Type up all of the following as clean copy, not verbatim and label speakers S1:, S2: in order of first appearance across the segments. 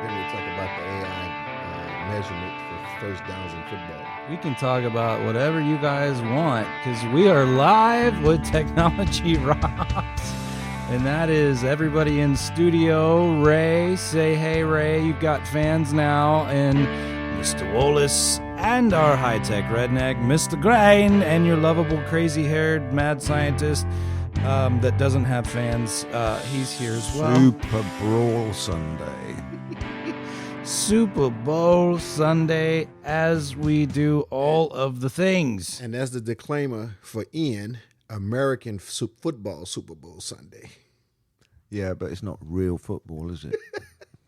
S1: Then we talk about the AI measurement for first downs in football.
S2: We can talk about whatever you guys want because we are live with Technology Rocks. And that is everybody in studio. Ray, say hey, Ray. You've got fans now. And Mr. Wallace and our high-tech redneck, Mr. Gran, and your lovable, crazy-haired mad scientist that doesn't have fans. He's here as well.
S3: Super Brawl Sunday.
S2: Super Bowl Sunday, as we do all of the things.
S1: And that's the disclaimer for Ian, American football Super Bowl Sunday.
S3: Yeah, but it's not real football, is it?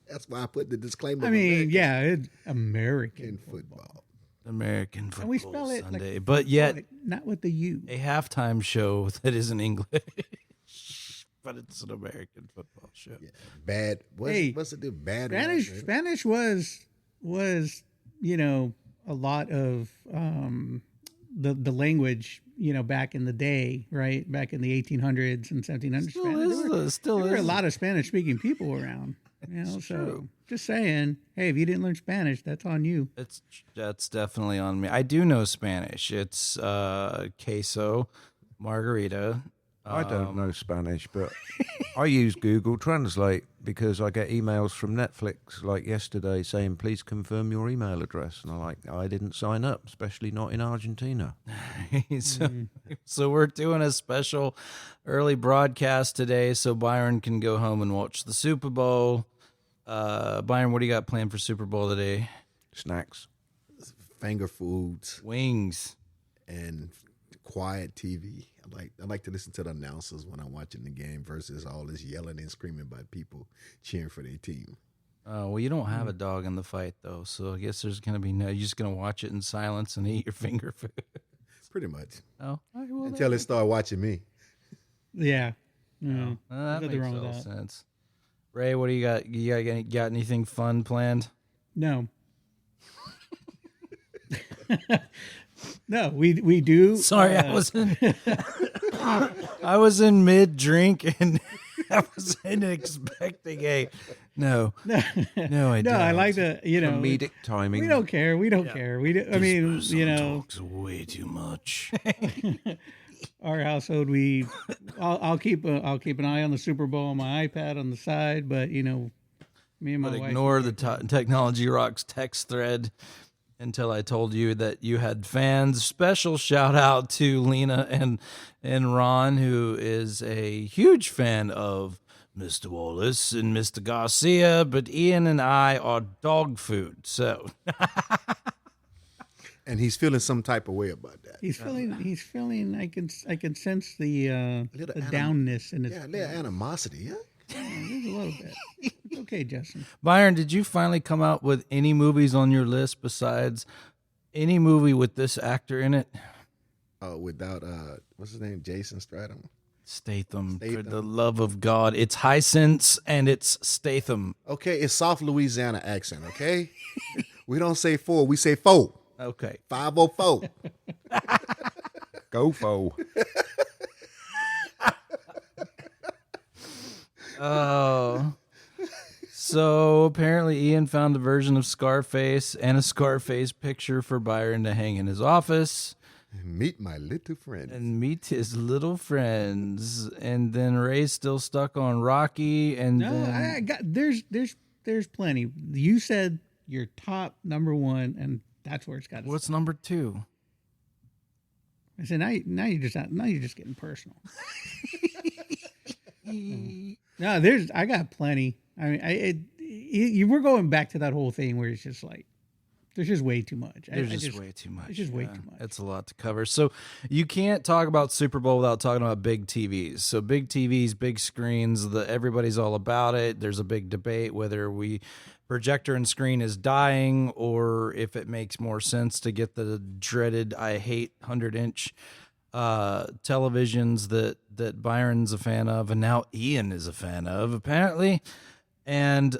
S1: That's why I put the disclaimer.
S4: I mean, yeah, it's American football.
S2: American football
S4: And we spell it
S2: Sunday,
S4: like,
S2: but yet
S4: not with the U.
S2: a halftime show that is in English, but it's an American football show.
S1: Yeah. Bad. What's it do? Bad.
S4: Spanish was a lot of the language back in the day, right? Back in the 1800s and 1700s.
S2: Still
S4: there
S2: is.
S4: were a lot of Spanish speaking people around. So
S2: true.
S4: Just saying, hey, if you didn't learn Spanish, that's on you.
S2: That's definitely on me. I do know Spanish. It's queso, margarita.
S3: I don't know Spanish, but I use Google Translate because I get emails from Netflix like yesterday saying, please confirm your email address. And I didn't sign up, especially not in Argentina.
S2: So we're doing a special early broadcast today so Byron can go home and watch the Super Bowl. Byron, what do you got planned for Super Bowl today?
S3: Snacks.
S1: Finger foods.
S2: Wings.
S1: And quiet TV. I like to listen to the announcers when I'm watching the game versus all this yelling and screaming by people cheering for their team.
S2: Well, you don't have a dog in the fight, though, so I guess there's going to be you're just going to watch it in silence and eat your finger food.
S1: Pretty much.
S2: Oh, well,
S1: until they start watching me.
S4: Yeah.
S2: That
S4: Nothing
S2: makes
S4: wrong
S2: all
S4: with that.
S2: sense. Ray, what do you got? You got anything fun planned?
S4: No. No, we do.
S2: Sorry, I was in mid drink and I wasn't expecting a no. I don't.
S4: I like the
S3: comedic timing.
S4: We don't care. We don't care. We do, I mean,
S2: talks way too much.
S4: Our household, I'll keep an eye on the Super Bowl on my iPad on the side, but me and my wife
S2: ignore the Technology Rocks text thread until I told you that you had fans. Special shout out to Lena and Ron, who is a huge fan of Mr. Wallace and Mr. Garcia, but Ian and I are dog food, so.
S1: And he's feeling some type of way about that.
S4: He's feeling. I can sense the downness in his.
S1: Yeah, a little animosity. Yeah.
S4: There's a little bit. It's okay, Justin.
S2: Byron, did you finally come out with any movies on your list besides any movie with this actor in it?
S1: Without what's his name, Jason
S2: Statham. For the love of God, it's Hisense and it's Statham.
S1: Okay, it's South Louisiana accent. Okay, we don't say 4, we say 4.
S2: Okay,
S1: 504.
S3: Go fo.
S2: Oh. So apparently Ian found a version of Scarface and a Scarface picture for Byron to hang in his office.
S1: Meet my little friend.
S2: And meet his little friends. And then Ray's still stuck on Rocky. And
S4: I got there's plenty. You said your top number one, and that's where it's got to
S2: what's
S4: start.
S2: number 2?
S4: I said now you're just getting personal. No, I got plenty. I mean, you were going back to that whole thing where it's just like, there's just way too much.
S2: There's just way too much.
S4: It's just way too much.
S2: It's a lot to cover. So you can't talk about Super Bowl without talking about big TVs. So big TVs, big screens, everybody's all about it. There's a big debate whether projector and screen is dying or if it makes more sense to get the dreaded, I hate 100-inch televisions that Byron's a fan of and now Ian is a fan of, apparently. And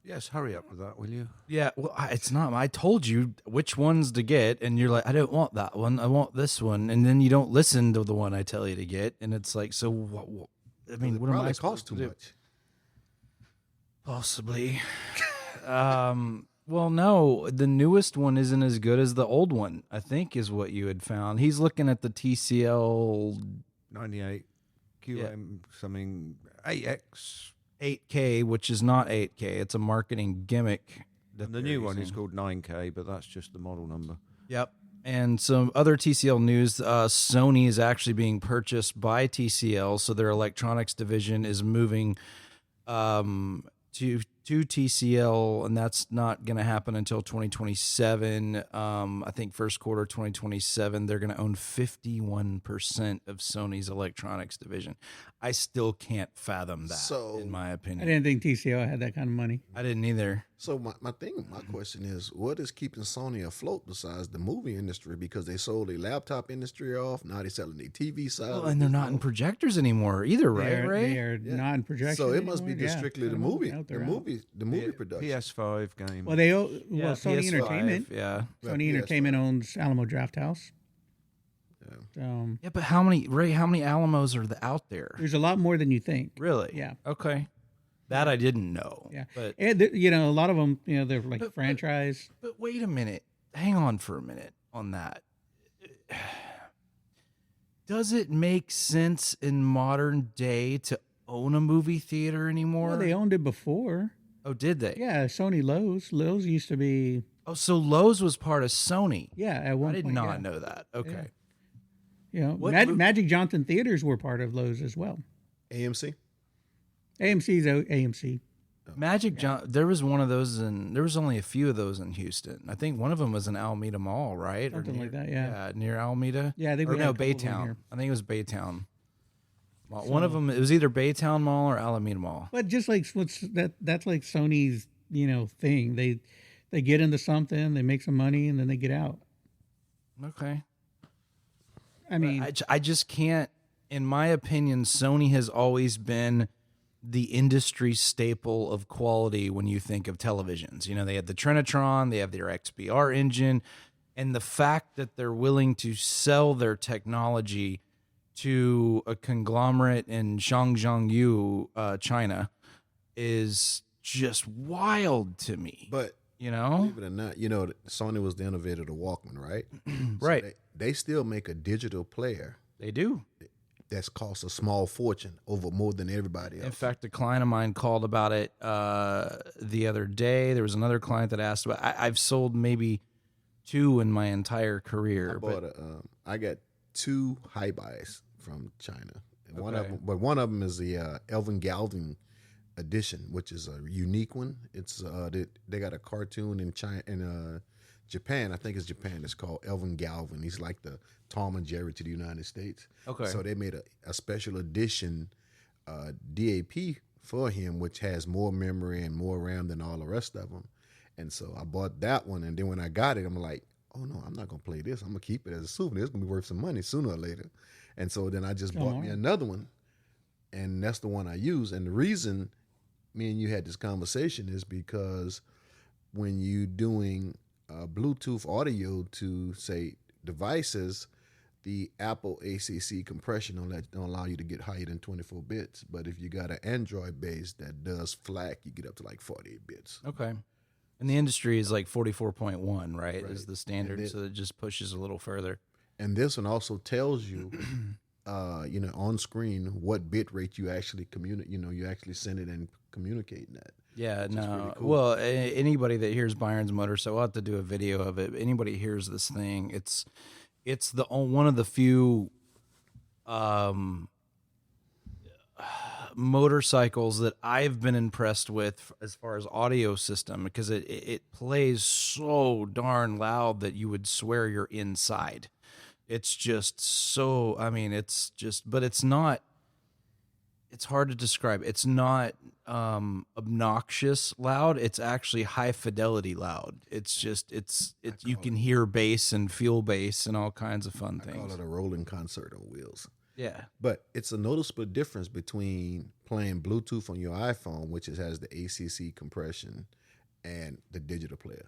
S3: Yes, hurry up with that, will you?
S2: yeah, well, it's not. I told you which ones to get, and you're like, I don't want that one. I want this one, and then you don't listen to the one I tell you to get, and it's like, so what I mean, what am I
S1: cost
S2: supposed
S1: too
S2: to do?
S1: much.
S2: Possibly. Well, no, the newest one isn't as good as the old one, I think is what you had found. He's looking at the TCL
S3: 98 QM something 8X.
S2: 8K, which is not 8K. It's a marketing gimmick.
S3: And the new one is called 9K, but that's just the model number.
S2: Yep. And some other TCL news, Sony is actually being purchased by TCL, so their electronics division is moving to TCL, and that's not going to happen until 2027. I think first quarter 2027, they're going to own 51% of Sony's electronics division. I still can't fathom that, in my
S4: I
S2: opinion.
S4: didn't think TCL had that kind of money.
S2: I didn't either.
S1: So my question is, what is keeping Sony afloat besides the movie industry? Because they sold their laptop industry off. Now they're selling their TV side.
S2: Well, and they're not in projectors anymore either, right, Ray?
S4: They are not in projection.
S1: So it must be
S4: anymore.
S1: just strictly the movie,
S4: Out
S1: the
S4: there.
S1: movie production.
S3: PS5 game.
S4: Well, Sony
S2: PS5,
S4: Entertainment.
S2: Yeah.
S4: Sony Entertainment owns Alamo Drafthouse.
S2: Yeah, but how many Alamos are out there?
S4: There's a lot more than you think.
S2: Really?
S4: Yeah.
S2: Okay. That I didn't know.
S4: Yeah,
S2: But
S4: and a lot of them, they're like franchise.
S2: But wait a minute. Hang on for a minute on that. Does it make sense in modern day to own a movie theater anymore?
S4: Well, they owned it before.
S2: Oh, did they?
S4: Yeah, Sony Lowe's. Lowe's used to be.
S2: Oh, so Lowe's was part of Sony.
S4: Yeah, at one
S2: I did
S4: point.
S2: not know that. Okay.
S4: Magic Johnson Theaters were part of Lowe's as well.
S1: AMC.
S4: AMC's AMC.
S2: There was one of those there was only a few of those in Houston. I think one of them was in Alameda Mall, right?
S4: Something like that, yeah.
S2: Near Alameda.
S4: Yeah, I think we had a couple of them
S2: Baytown.
S4: here.
S2: I think it was Baytown. Well, one of them, it was either Baytown Mall or Alameda Mall.
S4: But just like that's like Sony's, thing. They get into something, they make some money, and then they get out.
S2: Okay.
S4: I mean,
S2: I just can't. In my opinion, Sony has always been the industry staple of quality when you think of televisions. They had the Trinitron, they have their XBR engine, and the fact that they're willing to sell their technology to a conglomerate in Zhangjiakou, China, is just wild to me.
S1: But believe it or not, Sony was the innovator of the Walkman, right?
S2: Right.
S1: So they still make a digital player
S2: They do.
S1: that's cost a small fortune over more than everybody else.
S2: In fact, a client of mine called about it the other day. There was another client that asked about. I've sold maybe 2 in my entire career.
S1: I got 2 high buys from China. And one
S2: Okay.
S1: of them is the Elvin Galvin edition, which is a unique one. It's they got a cartoon in China Japan. I think it's Japan. It's called Elvin Galvin. He's like the Tom and Jerry to the United States.
S2: Okay.
S1: So they made a special edition DAP for him, which has more memory and more RAM than all the rest of them. And so I bought that one. And then when I got it, I'm like, oh no, I'm not gonna play this. I'm gonna keep it as a souvenir. It's gonna be worth some money sooner or later. And so then I just bought me another one, and that's the one I use. And the reason me and you had this conversation is because when you doing Bluetooth audio to say devices, the Apple ACC compression don't allow you to get higher than 24 bits. But if you got an Android base that does FLAC, you get up to like 48 bits.
S2: Okay. And the industry is like 44.1, right?
S1: Right.
S2: Is the standard, so it just pushes a little further.
S1: And this one also tells you, on screen what bit rate you actually communicate. You actually send it and communicate that.
S2: Yeah, no.
S1: pretty cool.
S2: Well, anybody that hears Byron's motor, so I'll have to do a video of it. Anybody hears this thing, it's one of the few motorcycles that I've been impressed with as far as audio system, because it plays so darn loud that you would swear you're inside. It's just so, but it's not, it's hard to describe. It's not obnoxious loud. It's actually high fidelity loud. It's just, you can hear bass and feel bass and all kinds of fun
S1: I call
S2: things.
S1: it a rolling concert on wheels.
S2: Yeah.
S1: But it's a noticeable difference between playing Bluetooth on your iPhone, which has the ACC compression, and the digital player.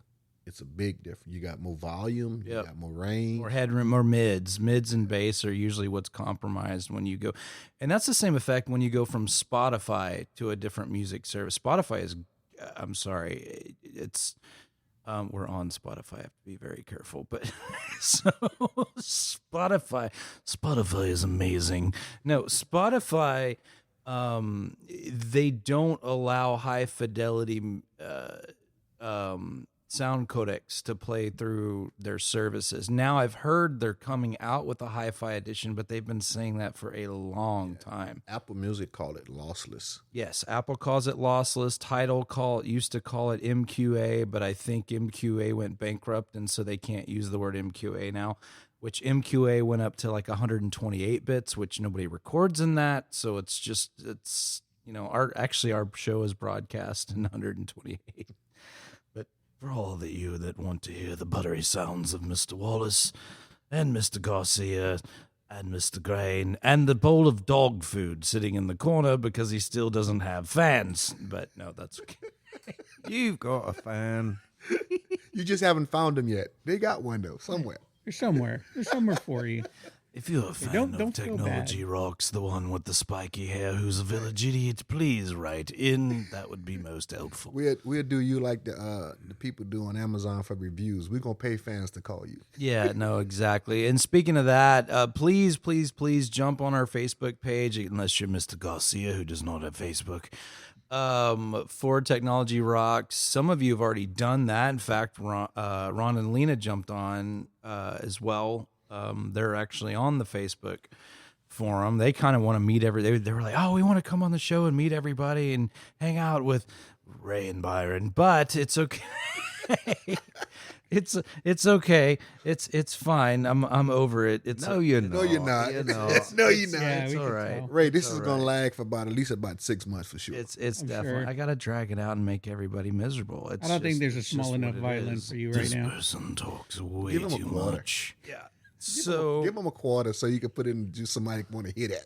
S1: It's a big difference. You got more volume, you got more range.
S2: More headroom, more mids. Mids and bass are usually what's compromised when you go. And that's the same effect when you go from Spotify to a different music service. Spotify is, I'm sorry, it's we're on Spotify. I have to be very careful, but so Spotify is amazing. No, Spotify, they don't allow high fidelity sound codecs to play through their services. Now I've heard they're coming out with a hi-fi edition, but they've been saying that for a long time.
S1: Apple Music called it lossless.
S2: Yes, Apple calls it lossless. Tidal used to call it MQA, but I think MQA went bankrupt, and so they can't use the word MQA now, which MQA went up to like 128 bits, which nobody records in that. So it's our show is broadcast in 128. But for all of you that want to hear the buttery sounds of Mr. Wallace and Mr. Garcia and Mr. Gran and the bowl of dog food sitting in the corner because he still doesn't have fans. But no, that's okay.
S3: You've got a fan.
S1: You just haven't found them yet. They got one though, somewhere.
S4: There's somewhere for you.
S2: If you're a fan of Technology Rocks, the one with the spiky hair who's a village idiot, please write in. That would be most helpful.
S1: We'll do you like the people do on Amazon for reviews. We're going to pay fans to call you.
S2: Yeah, no, exactly. And speaking of that, please jump on our Facebook page, unless you're Mr. Garcia, who does not have Facebook, for Technology Rocks. Some of you have already done that. In fact, Ron and Lena jumped on as well. They're actually on the Facebook forum. They kind of want to meet they were like, oh, we want to come on the show and meet everybody and hang out with Ray and Byron, but it's okay. It's okay. It's fine. I'm over it.
S1: No, you're not.
S3: No, you're not.
S1: No, you're not.
S4: Yeah,
S2: It's all right.
S1: Ray, this is going to lag for at least 6 months for sure.
S2: It's definitely.
S4: sure.
S2: I gotta drag it out and make everybody miserable.
S4: I don't think there's a small enough violin for you right
S2: this
S4: now.
S2: person talks way
S1: Give him a
S2: too
S1: quarter.
S2: much. Yeah. So
S1: give them a quarter so you can put in just somebody want to hear that.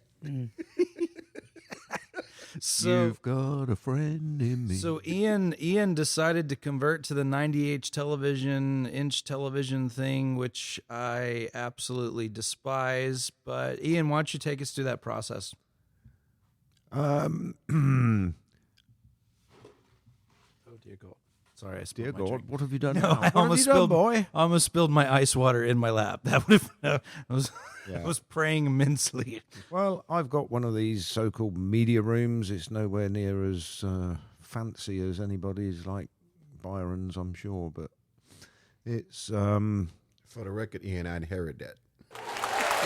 S3: You've got a friend in me.
S2: So Ian decided to convert to the 90-inch television thing, which I absolutely despise. But Ian, why don't you take us through that process? Oh dear God! Sorry, I spilled
S3: Dear
S2: my
S3: God,
S2: drink.
S3: what have you done
S2: No,
S3: now?
S2: I
S3: What have
S2: almost
S3: you done,
S2: spilled,
S3: boy?
S2: I almost spilled my ice water in my lap. That would have. I was praying immensely.
S3: Well, I've got one of these so-called media rooms. It's nowhere near as fancy as anybody's like Byron's, I'm sure, but it's
S1: For the record, Ian, I inherit that.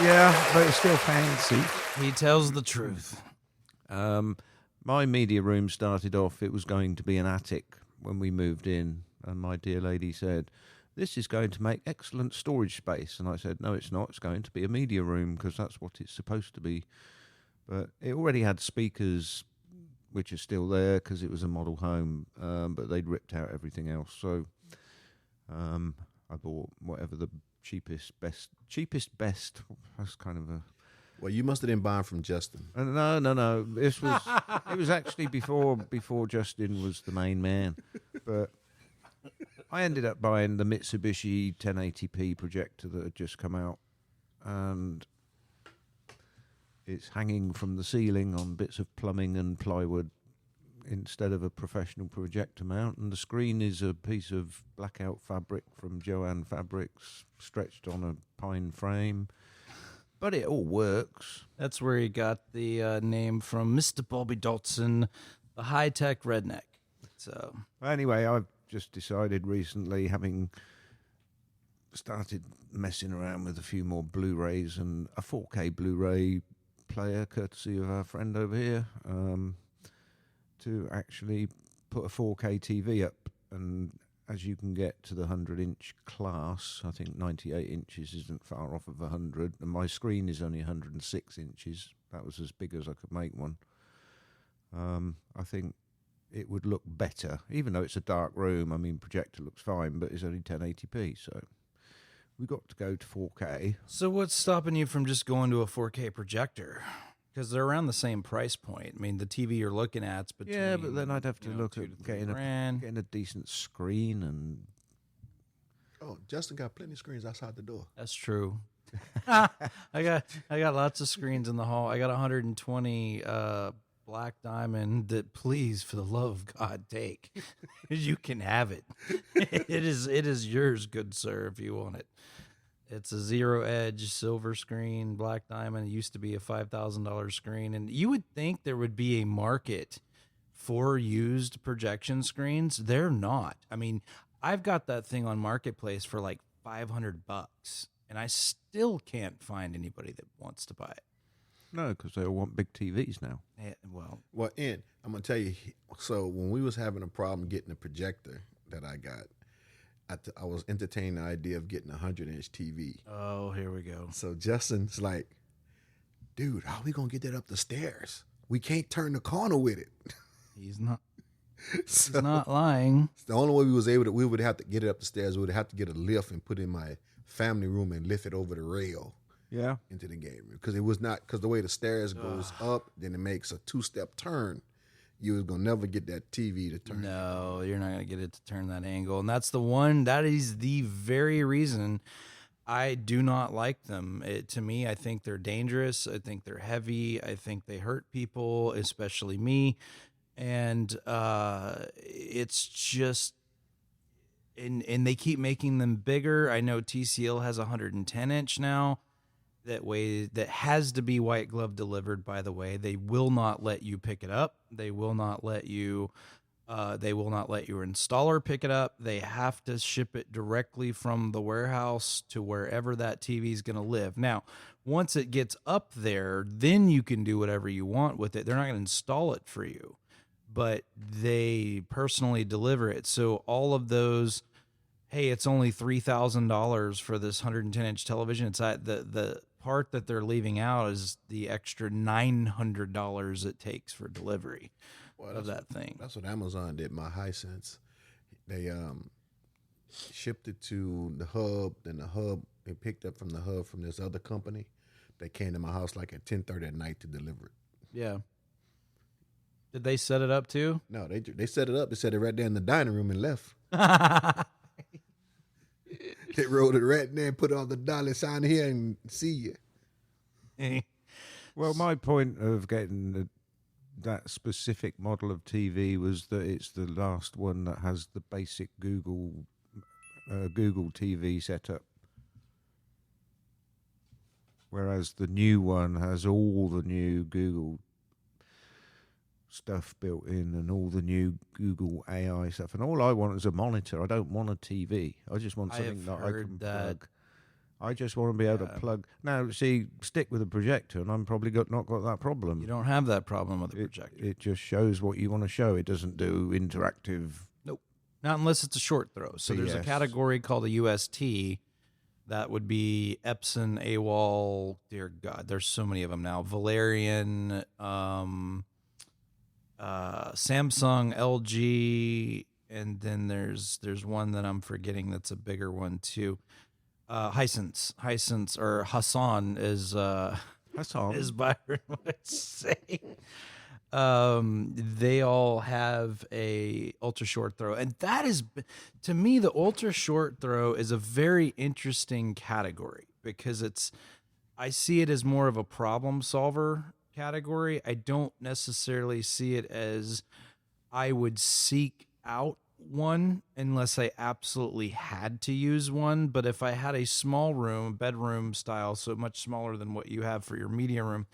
S3: yeah, but it's still fancy.
S2: He tells the truth.
S3: My media room started off, it was going to be an attic when we moved in, and my dear lady said, this is going to make excellent storage space. And I said, no, it's not. It's going to be a media room because that's what it's supposed to be. But it already had speakers, which are still there because it was a model home, but they'd ripped out everything else. So I bought whatever the cheapest best. That's kind of a...
S1: Well, you must have been buying from Justin.
S3: No. This was it was actually before Justin was the main man, but I ended up buying the Mitsubishi 1080p projector that had just come out, and it's hanging from the ceiling on bits of plumbing and plywood instead of a professional projector mount, and the screen is a piece of blackout fabric from Joanne Fabrics stretched on a pine frame. But it all works.
S2: That's where he got the name from, Mr. Bobby Dotson, the high-tech redneck. So
S3: Anyway, I've just decided recently, having started messing around with a few more Blu-rays and a 4K Blu-ray player, courtesy of our friend over here, to actually put a 4K TV up. And as you can get to the 100-inch class, I think 98 inches isn't far off of 100, and my screen is only 106 inches. That was as big as I could make one. I think it would look better, even though it's a dark room. I mean, projector looks fine, but it's only 1080p, so we got to go to 4K.
S2: So what's stopping you from just going to a 4K projector? Because they're around the same price point. I mean, the TV you're looking at's between...
S3: Yeah, but then I'd have to look
S2: $2,000 to
S3: at getting
S2: $3,000.
S3: a decent screen and...
S1: Oh, Justin got plenty of screens outside the door.
S2: That's true. I got lots of screens in the hall. I got 120 black diamond that, please, for the love of God, take. You can have it. It is yours, good sir, if you want it. It's a zero edge silver screen, black diamond. It used to be a $5,000 screen, and you would think there would be a market for used projection screens. They're not. I mean, I've got that thing on Marketplace for like $500, and I still can't find anybody that wants to buy it.
S3: No, because they all want big TVs now.
S2: Yeah, well,
S1: And I'm gonna tell you. So when we was having a problem getting the projector that I got, I was entertaining the idea of getting a 100-inch TV.
S2: oh, here we go.
S1: So Justin's like, dude, how are we gonna get that up the stairs? We can't turn the corner with it.
S2: He's not.
S1: So
S2: He's not lying.
S1: the only way we was able to, we would have to get it up the stairs. We would have to get a lift and put it in my family room and lift it over the rail
S3: Yeah.
S1: into the game room, because it was not, because the way the stairs goes up, then it makes a 2-step turn. You was gonna never get that TV to turn.
S2: No, you're not going to get it to turn that angle. And that's the one, that is the very reason I do not like them. To me, I think they're dangerous. I think they're heavy. I think they hurt people, especially me. And it's just, and they keep making them bigger. I know TCL has a 110-inch now. That has to be white glove delivered, by the way. They will not let you pick it up. They will not let you your installer pick it up. They have to ship it directly from the warehouse to wherever that TV is going to live. Now, once it gets up there, then you can do whatever you want with it. They're not going to install it for you, but they personally deliver it. So all of those, hey, it's only $3,000 for this 110-inch television. It's the part that they're leaving out is the extra $900 it takes for delivery of that thing.
S1: That's what Amazon did. My Hisense, they shipped it to the hub. Then the hub, they picked up from the hub from this other company. They came to my house like at 10:30 at night to deliver it.
S2: Yeah. Did they set it up too?
S1: No, they set it up. They set it right there in the dining room and left. They rolled it right in there and put it on the dollar sign here and see you.
S3: Well, my point of getting that specific model of TV was that it's the last one that has the basic Google TV setup, whereas the new one has all the new Google stuff built in and all the new Google AI stuff. And all I want is a monitor. I don't want a TV. I just want something that I can plug. I just want to be able to plug. Now, see, stick with a projector, and I'm probably not got that problem.
S2: You don't have that problem with the projector.
S3: It just shows what you want to show. It doesn't do interactive.
S2: Nope. Not unless it's a short throw. So there's a category called a UST. That would be Epson, AWOL. Dear God, there's so many of them now. Valerian, Samsung, LG, and then there's one that I'm forgetting that's a bigger one too. Hisense or Hassan is Byron would say. They all have a ultra short throw, and that is, to me, the ultra short throw is a very interesting category because I see it as more of a problem solver category. I don't necessarily see it as I would seek out one unless I absolutely had to use one. But if I had a small room, bedroom style, so much smaller than what you have for your media room,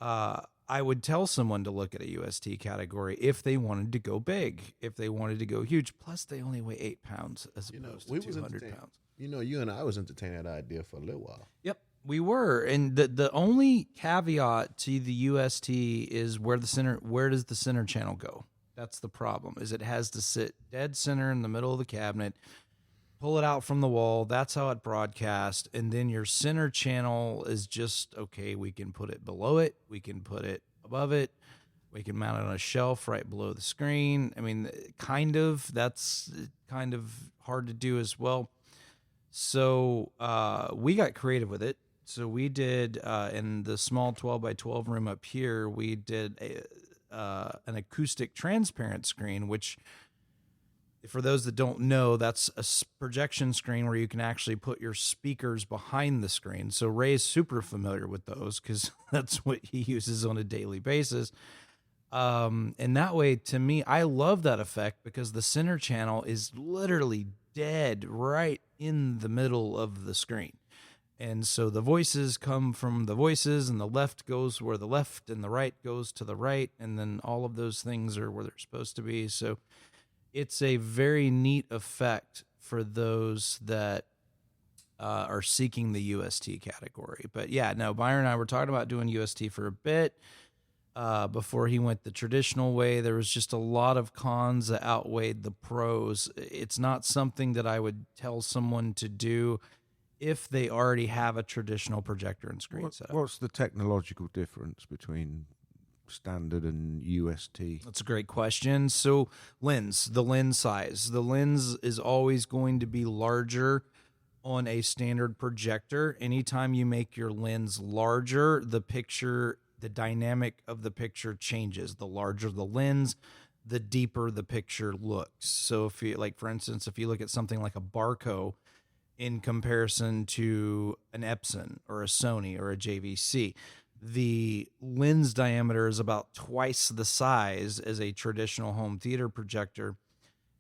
S2: I would tell someone to look at a UST category if they wanted to go big, if they wanted to go huge. Plus, they only weigh 8 pounds as opposed to 200 pounds.
S1: You and I was entertaining that idea for a little while.
S2: Yep. We were, and the only caveat to the UST is where does the center channel go? That's the problem. Is it has to sit dead center in the middle of the cabinet, pull it out from the wall. That's how it broadcasts, and then your center channel is just okay. We can put it below it. We can put it above it. We can mount it on a shelf right below the screen. I mean, that's kind of hard to do as well. So we got creative with it. So we did in the small 12 by 12 room up here, we did an acoustic transparent screen, which for those that don't know, that's a projection screen where you can actually put your speakers behind the screen. So Ray's super familiar with those because that's what he uses on a daily basis. And that way, to me, I love that effect because the center channel is literally dead right in the middle of the screen. And so the voices come from the voices, and the left goes where the left, and the right goes to the right, and then all of those things are where they're supposed to be. So it's a very neat effect for those that are seeking the UST category. But yeah, no, Byron and I were talking about doing UST for a bit before he went the traditional way. There was just a lot of cons that outweighed the pros. It's not something that I would tell someone to do if they already have a traditional projector and screen setup.
S3: What's the technological difference between standard and UST?
S2: That's a great question. So the lens size. The lens is always going to be larger on a standard projector. Anytime you make your lens larger, the dynamic of the picture changes. The larger the lens, the deeper the picture looks. So if you, like, for instance, if you look at something like a Barco in comparison to an Epson or a Sony or a JVC, the lens diameter is about twice the size as a traditional home theater projector.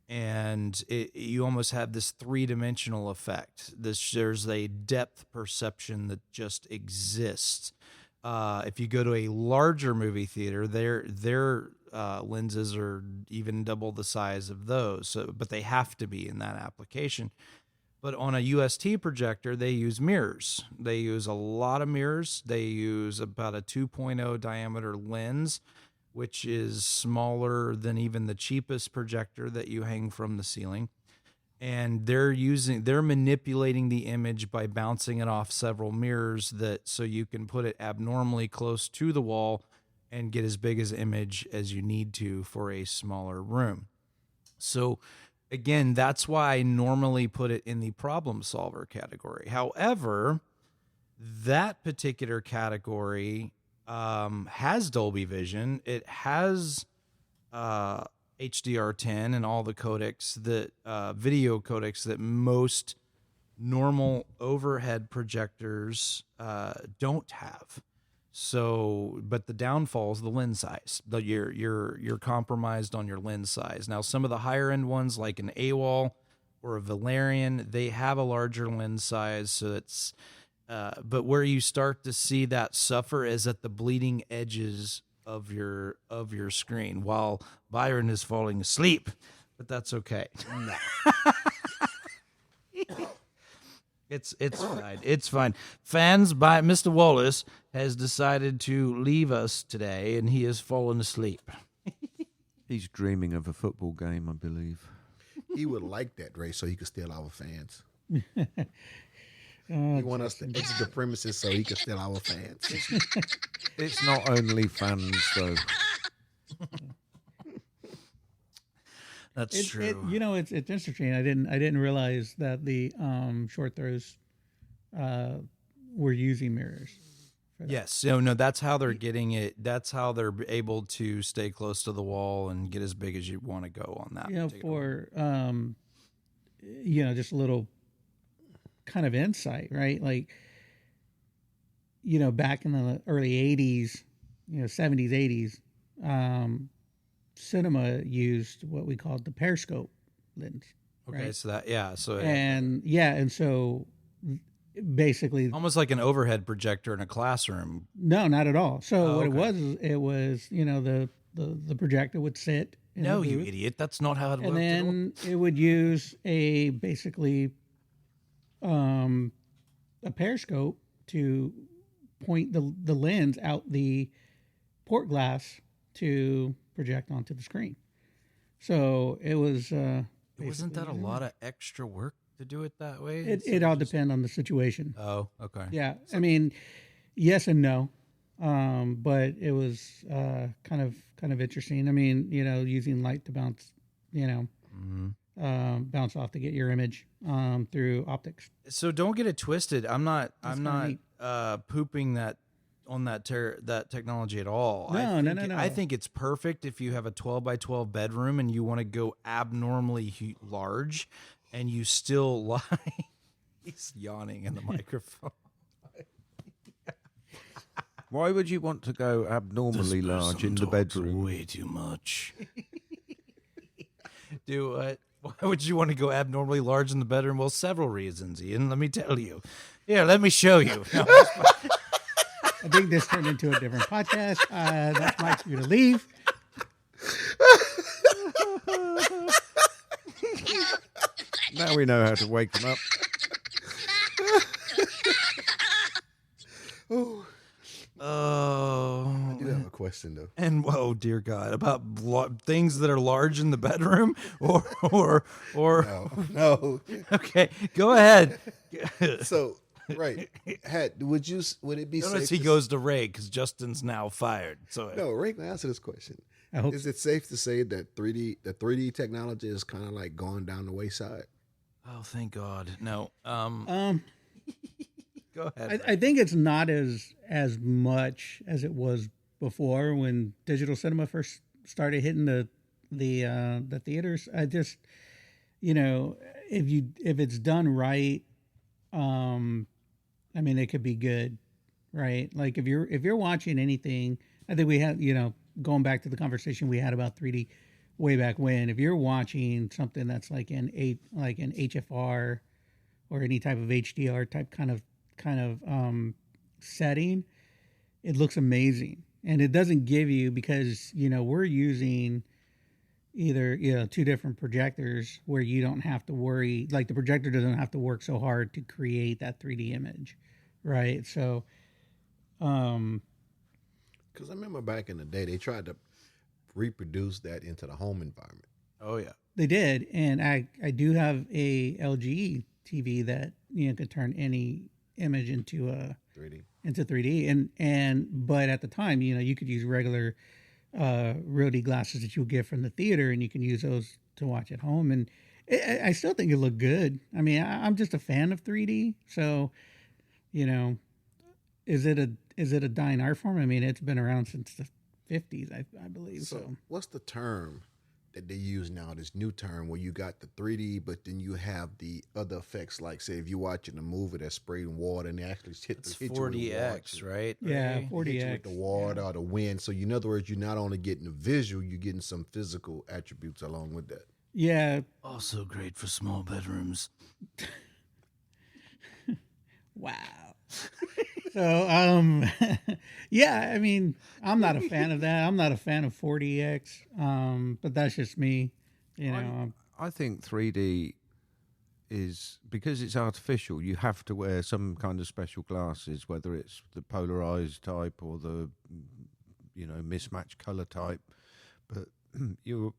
S2: And you almost have this three-dimensional effect. There's a depth perception that just exists. If you go to a larger movie theater, their lenses are even double the size of those. So, but they have to be in that application. But on a UST projector, they use mirrors. They use a lot of mirrors. They use about a 2.0 diameter lens, which is smaller than even the cheapest projector that you hang from the ceiling. And they're manipulating the image by bouncing it off several mirrors so you can put it abnormally close to the wall and get as big as image as you need to for a smaller room. So again, that's why I normally put it in the problem solver category. However, that particular category has Dolby Vision. It has HDR10 and all the codecs video codecs that most normal overhead projectors don't have. So, but the downfall is the lens size. You're compromised on your lens size. Now, some of the higher end ones, like an AWOL or a Valerian, they have a larger lens size. So it's, but where you start to see that suffer is at the bleeding edges of your screen while Byron is falling asleep. But that's okay. No. It's fine. It's fine. Fans by Mr. Wallace has decided to leave us today, and he has fallen asleep.
S3: He's dreaming of a football game, I believe.
S1: He would like that, Ray, so he could steal our fans. He want us to exit the premises so he can steal our fans.
S3: It's not only fans, though.
S2: That's true.
S4: It's interesting. I didn't realize that the short throws were using mirrors.
S2: Yes. So no, that's how they're getting it. That's how they're able to stay close to the wall and get as big as you want to go on that.
S4: For just a little kind of insight, right? Like, back in the early 80s, 70s, 80s, cinema used what we called the periscope lens.
S2: Okay,
S4: right?
S2: so that, yeah. So
S4: and so basically
S2: almost like an overhead projector in a classroom.
S4: No, not at all. So it was the projector would sit in
S2: no,
S4: the
S2: you
S4: booth,
S2: idiot. That's not how it works.
S4: and then it would use a periscope to point the lens out the port glass to project onto the screen. So it was.
S2: Wasn't that a lot of extra work to do it that way?
S4: It all depends on the situation.
S2: Oh, okay.
S4: Yeah, I mean, yes and no, but it was kind of interesting. I mean, using light to bounce, bounce off to get your image through optics.
S2: So don't get it twisted. I'm not pooping that on that technology at all.
S4: No.
S2: I think it's perfect if you have a 12 by 12 bedroom and you want to go abnormally large, and you still lie. He's yawning in the microphone.
S3: Why would you want to go abnormally large in the bedroom?
S2: Way too much. Why would you want to go abnormally large in the bedroom? Well, several reasons, Ian. Let me tell you. Here, let me show you. No,
S4: I think this turned into a different podcast. That's my cue to leave.
S3: Now we know how to wake them up.
S1: I do have a question though.
S2: And oh dear God, about things that are large in the bedroom, or
S1: No.
S2: okay, go ahead.
S1: So right, would it be
S2: Notice
S1: safe?
S2: he goes to Ray because Justin's now fired. So
S1: No, Ray can answer this question.
S4: I hope
S1: Is it safe to say that the 3D technology is kind of like going down the wayside?
S2: oh, thank God. No. Go ahead.
S4: I think it's not as much as it was before when digital cinema first started hitting the theaters. I just, if it's done right, I mean, it could be good, right? Like if you're watching anything, I think we had, going back to the conversation we had about 3D way back when, if you're watching something that's like an HFR or any type of HDR type kind of setting, it looks amazing. And it doesn't give you, because we're using either two different projectors where you don't have to worry, like the projector doesn't have to work so hard to create that 3D image, right? So
S1: Because I remember back in the day, they tried to reproduce that into the home environment.
S2: Oh yeah.
S4: they did, and I do have a LG TV that could turn any image into 3D, but at the time, you could use regular RealD glasses that you'll get from the theater, and you can use those to watch at home, and I still think it looked good. I mean, I'm just a fan of 3D, so is it a dying art form? I mean, it's been around since the 50s, I believe. So
S1: what's the term that they use now, this new term where you got the 3D, but then you have the other effects, like say if you're watching a movie that's spraying water and they actually hit
S2: It's
S1: you with
S2: 4DX,
S1: water,
S2: right?
S4: yeah,
S1: hit you
S4: 4DX
S1: with the water or the wind. So in other words, you're not only getting the visual, you're getting some physical attributes along with that.
S4: Yeah.
S2: Also great for small bedrooms.
S4: Wow. So, yeah, I mean, I'm not a fan of that. I'm not a fan of 4DX, but that's just me.
S3: I think 3D is, because it's artificial, you have to wear some kind of special glasses, whether it's the polarized type or the mismatched color type. But you're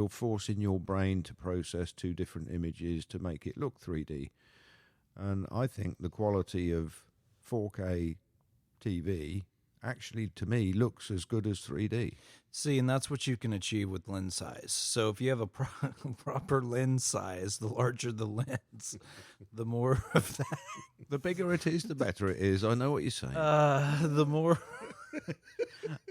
S3: forcing your brain to process two different images to make it look 3D. And I think the quality of 4K TV actually, to me, looks as good as 3D.
S2: See, and that's what you can achieve with lens size. So if you have a proper lens size, the larger the lens, the more of that.
S3: The bigger it is, the better it is. I know what you're saying.
S2: The more.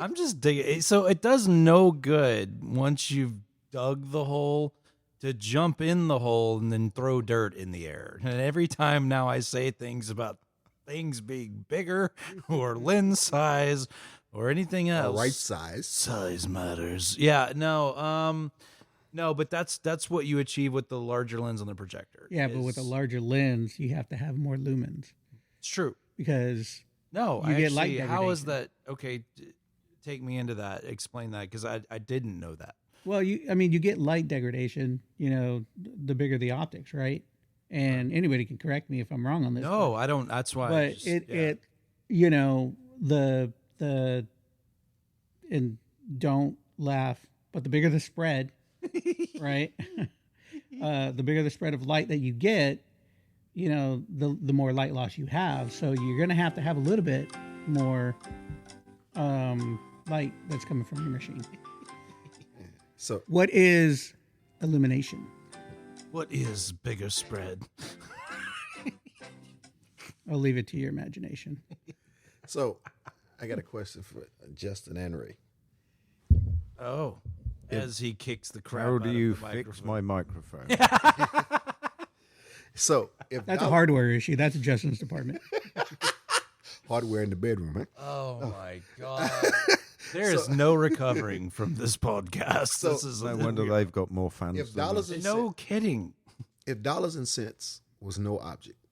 S2: I'm just digging. So it does no good once you've dug the hole to jump in the hole and then throw dirt in the air. And every time now I say things about things being bigger or lens size or anything else.
S1: Right size.
S2: Size matters. Yeah, no, but that's what you achieve with the larger lens on the projector.
S4: Yeah, but with a larger lens, you have to have more lumens.
S2: It's true.
S4: Because
S2: no,
S4: you get light
S2: actually, how is
S4: degradation.
S2: that? Okay, take me into that. Explain that, because I didn't know that.
S4: Well, you get light degradation, the bigger the optics, right? And anybody can correct me if I'm wrong on this.
S2: No, I don't. That's why.
S4: But and don't laugh, but the bigger the spread, right? The bigger the spread of light that you get, the more light loss you have. So you're going to have a little bit more light that's coming from your machine.
S1: So
S4: What is illumination?
S2: What is bigger spread?
S4: I'll leave it to your imagination.
S1: So I got a question for Justin and Ray.
S2: Oh, as he kicks the crap
S3: How
S2: out
S3: do
S2: of
S3: you
S2: the
S3: fix
S2: microphone.
S3: my microphone?
S1: So if
S4: That's a hardware issue. That's Justin's department.
S1: hardware in the bedroom, man.
S2: Oh my God. There's no recovering from this podcast.
S1: So-
S2: This is
S3: No wonder they've got more fans.
S1: If
S3: than
S1: dollars
S3: us.
S1: and
S2: no kidding.
S1: if dollars and cents was no object,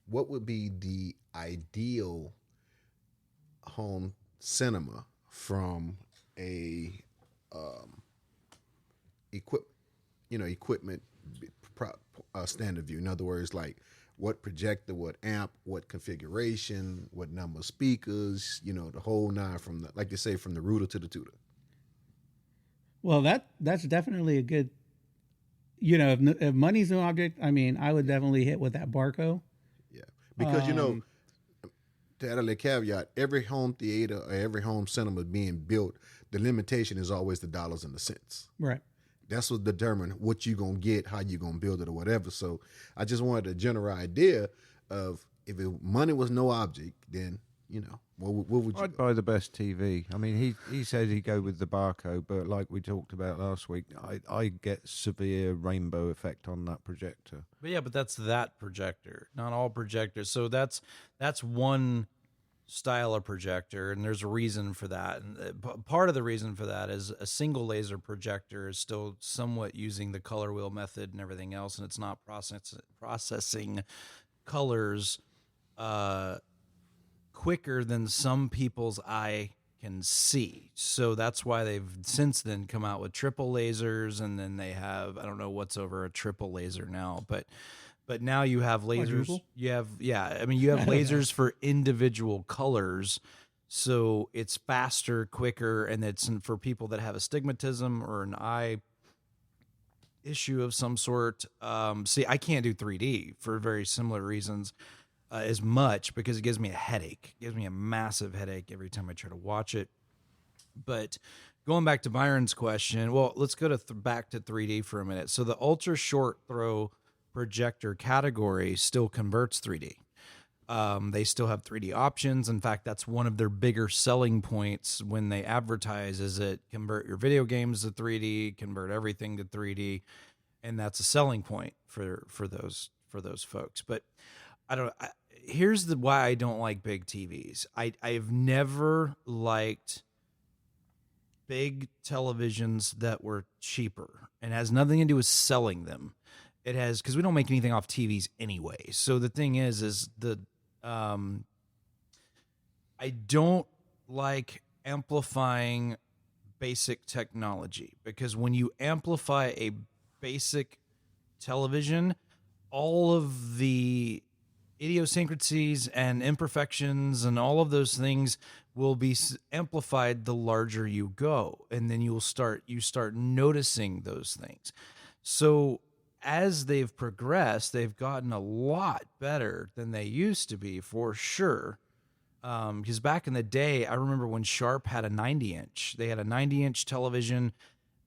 S1: what would be the ideal home cinema from a equipment standard view? In other words, like what projector, what amp, what configuration, what number of speakers, the whole nine from the, like they say, from the rooter to the tutor.
S4: Well, that's definitely a good. If money's no object, I mean, I would definitely hit with that Barco.
S1: Yeah, because to add a little caveat, every home theater or every home cinema being built, the limitation is always the dollars and the cents.
S4: Right.
S1: That's what determine what you're going to get, how you're going to build it or whatever. So I just wanted a general idea of if money was no object, then, what would you
S3: I'd buy the best TV. I mean, he said he'd go with the Barco, but like we talked about last week, I get severe rainbow effect on that projector.
S2: But that's that projector, not all projectors. So that's one style of projector, and there's a reason for that. And part of the reason for that is a single laser projector is still somewhat using the color wheel method and everything else, and it's not processing colors quicker than some people's eye can see. So that's why they've since then come out with triple lasers, and then they have, I don't know what's over a triple laser now, but now you have lasers.
S4: Quadruple?
S2: You have lasers for individual colors. So it's faster, quicker, and it's for people that have astigmatism or an eye issue of some sort. See, I can't do 3D for very similar reasons as much because it gives me a headache. It gives me a massive headache every time I try to watch it. But going back to Byron's question, well, let's go to back to 3D for a minute. So the ultra short throw projector category still converts 3D. They still have 3D options. In fact, that's one of their bigger selling points when they advertise is it convert your video games to 3D, convert everything to 3D, and that's a selling point for those folks. But here's why I don't like big TVs. I've never liked big televisions that were cheaper, and it has nothing to do with selling them. It has, because we don't make anything off TVs anyway. So the thing is I don't like amplifying basic technology, because when you amplify a basic television, all of the idiosyncrasies and imperfections and all of those things will be amplified the larger you go, and then you start noticing those things. So as they've progressed, they've gotten a lot better than they used to be, for sure. Because back in the day, I remember when Sharp had a 90-inch. They had a 90-inch television,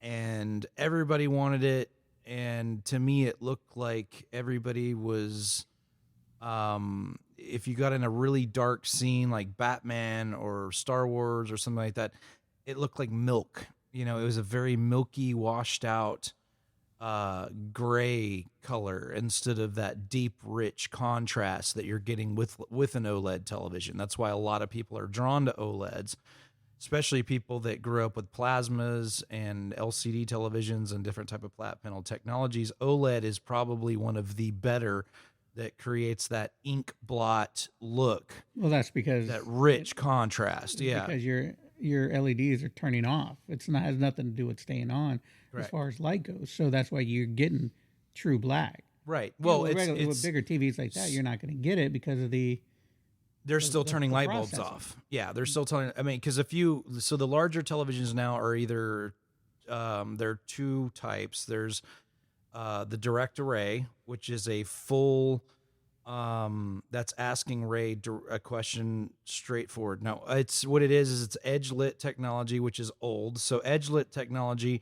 S2: and everybody wanted it. And to me, it looked like everybody was, if you got in a really dark scene like Batman or Star Wars or something like that, it looked like milk. It was a very milky, washed out gray color instead of that deep, rich contrast that you're getting with an OLED television. That's why a lot of people are drawn to OLEDs, especially people that grew up with plasmas and LCD televisions and different type of flat panel technologies. OLED is probably one of the better that creates that ink blot look.
S4: Well, that's because
S2: that rich contrast. Yeah.
S4: Because your LEDs are turning off. Has nothing to do with staying on as far as light goes. So that's why you're getting true black.
S2: Right. Well,
S4: with bigger TVs like that, you're not going to get it because of
S2: they're still turning light bulbs off. Yeah, they're still turning. I mean, because so the larger televisions now are either there are two types. There's the direct array, which is a full. That's asking Ray a question straightforward. No, it's edge lit technology, which is old. So edge lit technology,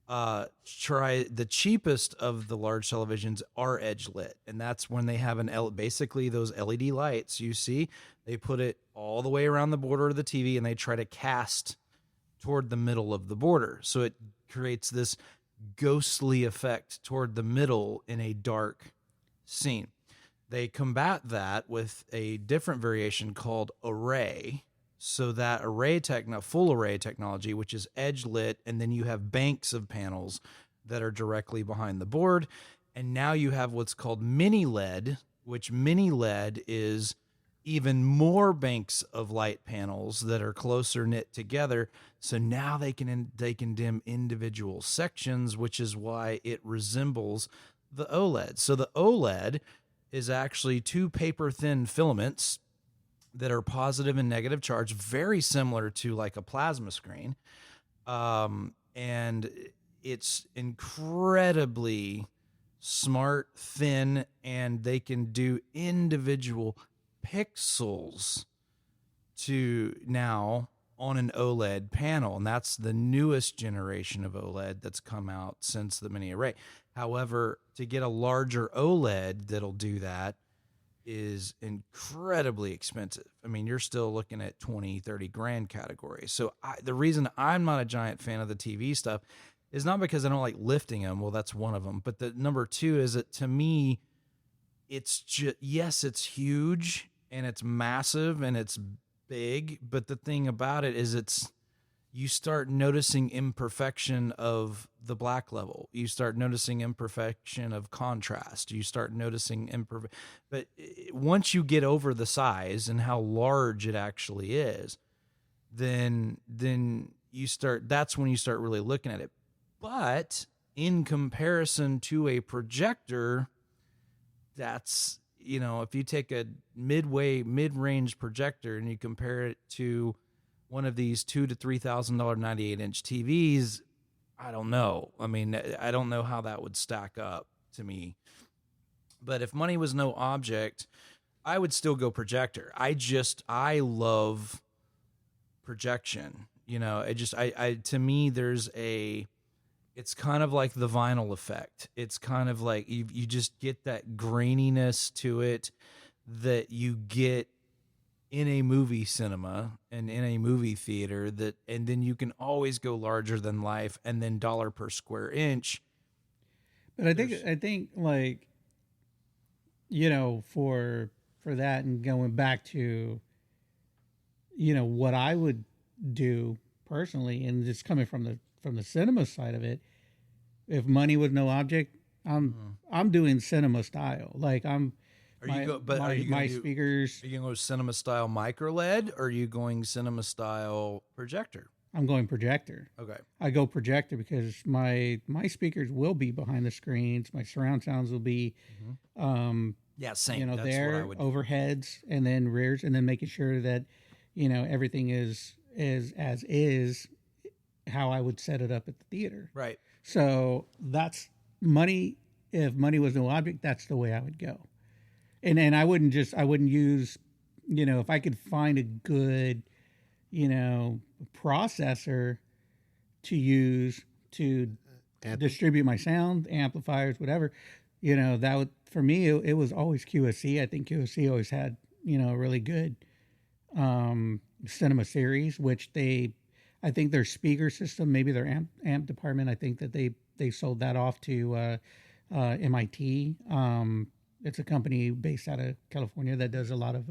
S2: try the cheapest of the large televisions are edge lit, and that's when they have basically those LED lights you see. They put it all the way around the border of the TV, and they try to cast toward the middle of the border, so it creates this ghostly effect toward the middle in a dark scene. They combat that with a different variation called array. So that full array technology, which is edge lit, and then you have banks of panels that are directly behind the board. And now you have what's called mini LED, which mini LED is even more banks of light panels that are closer knit together. So now they can dim individual sections, which is why it resembles the OLED. So the OLED is actually two paper thin filaments that are positive and negative charge, very similar to like a plasma screen. And it's incredibly smart, thin, and they can do individual pixels to now on an OLED panel. And that's the newest generation of OLED that's come out since the mini array. However, to get a larger OLED that'll do that is incredibly expensive. I mean, you're still looking at 20, 30 grand category. So the reason I'm not a giant fan of the TV stuff is not because I don't like lifting them. Well, that's one of them. But the number two is that to me, it's just, yes, it's huge and it's massive and it's big. But the thing about it is you start noticing imperfection of the black level. You start noticing imperfection of contrast. You start noticing but once you get over the size and how large it actually is, then that's when you start really looking at it. But in comparison to a projector, that's, if you take a mid-range projector and you compare it to one of these $2,000 to $3,000 98-inch TVs, I don't know. I mean, I don't know how that would stack up to me. But if money was no object, I would still go projector. I love projection. To me, it's kind of like the vinyl effect. It's kind of like you just get that graininess to it that you get in a movie cinema and in a movie theater, and then you can always go larger than life and then dollar per square inch.
S4: But I think like, for that and going back to, what I would do personally, and just coming from the cinema side of it, if money was no object, I'm doing cinema style. Like my speakers.
S2: Are you going to go cinema style micro LED, or are you going cinema style projector?
S4: I'm going projector.
S2: Okay.
S4: I go projector because my speakers will be behind the screens. My surround sounds will be,
S2: same. That's
S4: there,
S2: what I would do.
S4: Overheads and then rears, and then making sure that, everything is as is how I would set it up at the theater.
S2: Right.
S4: So that's money. If money was no object, that's the way I would go. And I wouldn't use, if I could find a good, processor to use to distribute my sound, amplifiers, whatever, that would, for me, it was always QSC. I think QSC always had, a really good cinema series, which I think their speaker system, maybe their amp department, I think that they sold that off to MIT. It's a company based out of California that does a lot of.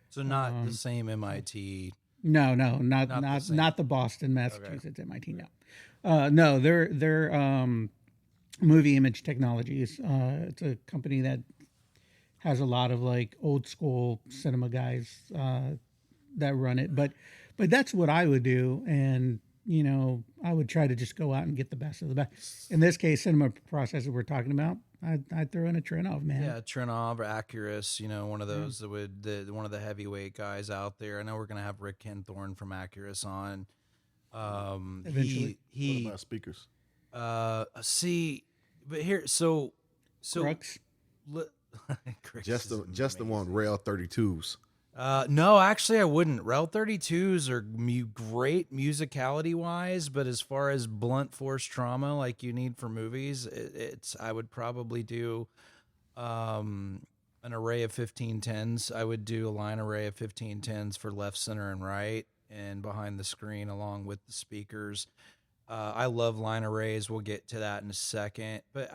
S2: So not the same MIT.
S4: No, not the Boston, Massachusetts MIT. No, they're Movie Image Technologies. It's a company that has a lot of like old school cinema guys that run it. But that's what I would do, and I would try to just go out and get the best of the best. In this case, cinema processor we're talking about, I'd throw in a Trinov, man.
S2: Yeah, Trinov or Acurus, one of those that would one of the heavyweight guys out there. I know we're gonna have Rick Kenthorne from Acurus on.
S4: Eventually.
S1: What about speakers?
S2: See, but here, so
S4: Crux.
S1: Just the one rail 32s.
S2: No, actually, I wouldn't. Rel 32s are great musicality wise, but as far as blunt force trauma like you need for movies, I would probably do an array of 1510s. I would do a line array of 1510s for left, center, and right, and behind the screen along with the speakers. I love line arrays. We'll get to that in a second. But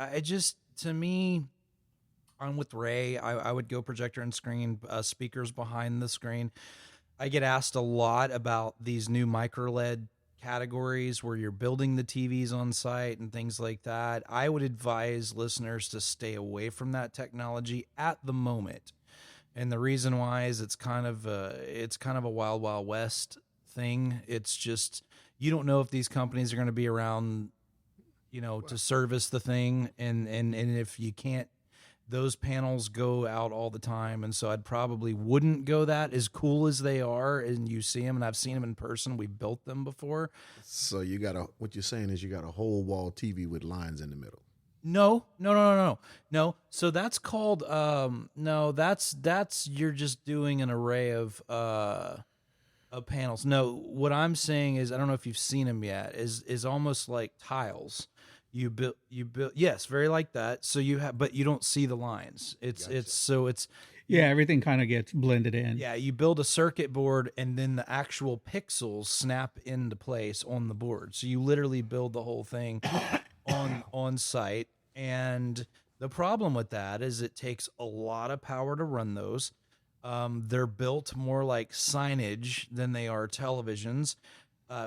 S2: to me, I'm with Ray. I would go projector and screen, speakers behind the screen. I get asked a lot about these new micro LED categories where you're building the TVs on site and things like that. I would advise listeners to stay away from that technology at the moment. And the reason why is it's kind of a wild, wild west thing. It's just, you don't know if these companies are going to be around, to service the thing. And if you can't, those panels go out all the time. And so I'd probably wouldn't go that, as cool as they are. And you see them, and I've seen them in person. We've built them before.
S1: So what you're saying is you got a whole wall TV with lines in the middle.
S2: No. So that's called, that's you're just doing an array of panels. No, what I'm saying is, I don't know if you've seen them yet, is almost like tiles. You build, yes, very like that. So but you don't see the lines.
S4: Yeah, everything kind of gets blended in.
S2: Yeah, you build a circuit board, and then the actual pixels snap into place on the board. So you literally build the whole thing on site. And the problem with that is it takes a lot of power to run those. They're built more like signage than they are televisions.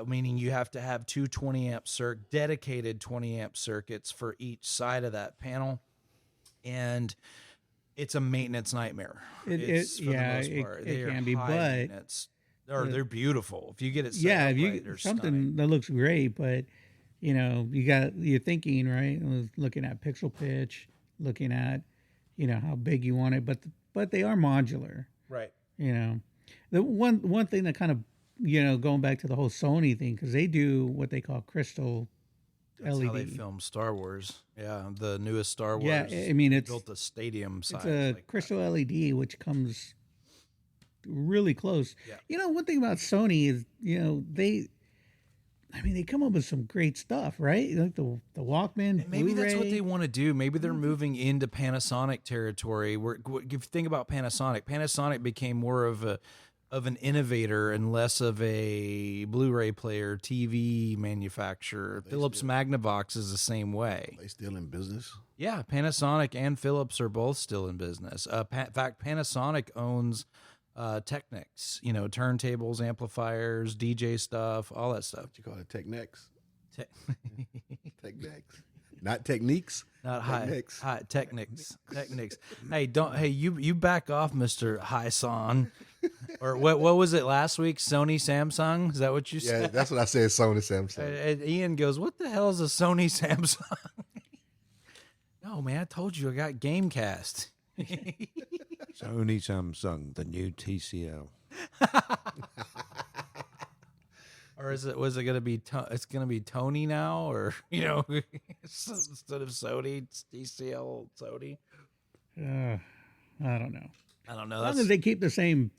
S2: Meaning you have to have two 20-amp dedicated 20-amp circuits for each side of that panel, and it's a maintenance nightmare.
S4: It can be, but
S2: they're beautiful if you get it. They're
S4: something
S2: stunning.
S4: That looks great, but you're thinking, right? Looking at pixel pitch, looking at how big you want it, but they are modular,
S2: right?
S4: The one thing that kind of going back to the whole Sony thing, because they do what they call crystal
S2: That's
S4: LED.
S2: how they film Star Wars. Yeah, the newest Star Wars.
S4: Yeah, I mean, it's
S2: built a stadium size.
S4: It's a crystal LED, which comes really close.
S2: Yeah.
S4: One thing about Sony is, they come up with some great stuff, right? Like the Walkman,
S2: and maybe
S4: Blu-ray.
S2: that's what they want to do. Maybe they're moving into Panasonic territory. Where, if you think about Panasonic became more of an innovator and less of a Blu-ray player, TV manufacturer. Philips Magnavox is the same way.
S1: Are they still in business?
S2: Yeah, Panasonic and Philips are both still in business. In fact, Panasonic owns Technics, turntables, amplifiers, DJ stuff, all that stuff.
S1: What you call it, Technics? Technics. Not techniques?
S2: Not
S1: Technics.
S2: high Technics. Hey, you back off, Mr. Hi-Son. Or what was it last week? Sony Samsung? Is that what you said?
S1: Yeah, that's what I said, Sony Samsung.
S2: And Ian goes, what the hell is a Sony Samsung? No, man, I told you I got Gamecast.
S3: Sony Samsung, the new TCL.
S2: Or was it going to be? It's going to be Tony now, or instead of Sony, it's TCL Sony.
S4: I don't know.
S2: I don't know.
S4: As long as they keep the same,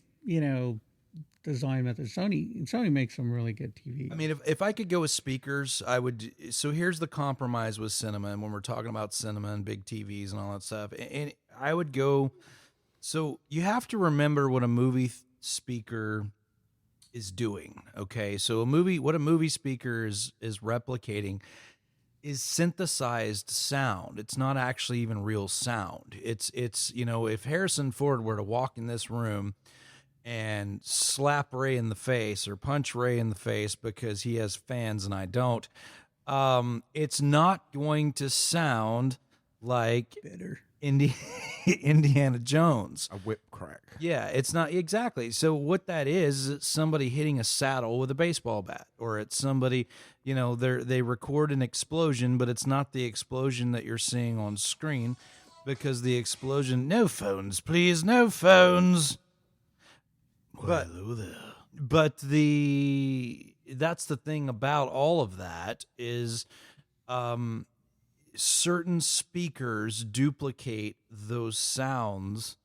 S4: design method. Sony makes some really good TV.
S2: I mean, if I could go with speakers, I would. So here's the compromise with cinema, and when we're talking about cinema and big TVs and all that stuff, and I would go. So you have to remember what a movie speaker is doing. Okay, so what a movie speaker is replicating is synthesized sound. It's not actually even real sound. It's if Harrison Ford were to walk in this room and slap Ray in the face or punch Ray in the face because he has fans and I don't, it's not going to sound like
S4: Bitter.
S2: Indiana Jones.
S3: A whip crack.
S2: Yeah, it's not exactly. So what that is it's somebody hitting a saddle with a baseball bat, or it's somebody, they record an explosion, but it's not the explosion that you're seeing on screen, because the explosion. No phones, please, no phones. But that's the thing about all of that is, certain speakers duplicate those sounds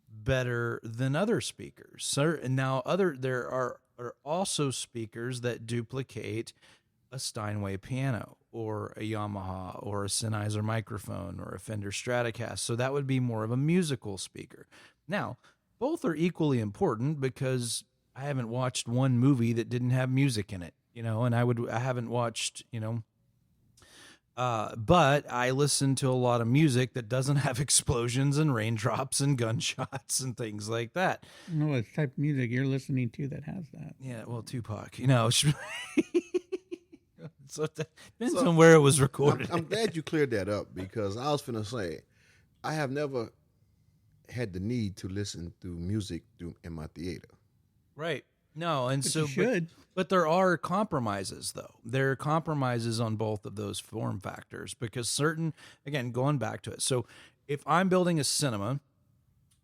S2: better than other speakers. So now there are also speakers that duplicate a Steinway piano or a Yamaha or a Sennheiser microphone or a Fender Stratocaster. So that would be more of a musical speaker. Now, both are equally important because I haven't watched one movie that didn't have music in it, and I haven't watched, But I listen to a lot of music that doesn't have explosions and raindrops and gunshots and things like that.
S4: No, what type of music you're listening to that has that?
S2: Yeah, well, Tupac, you know. So it depends on where it was recorded.
S1: I'm glad you cleared that up, because I was finna say, I have never had the need to listen to music in my theater.
S2: Right. No, and
S4: But
S2: so
S4: you should.
S2: But there are compromises, though. There are compromises on both of those form factors, because again, going back to it. So if I'm building a cinema,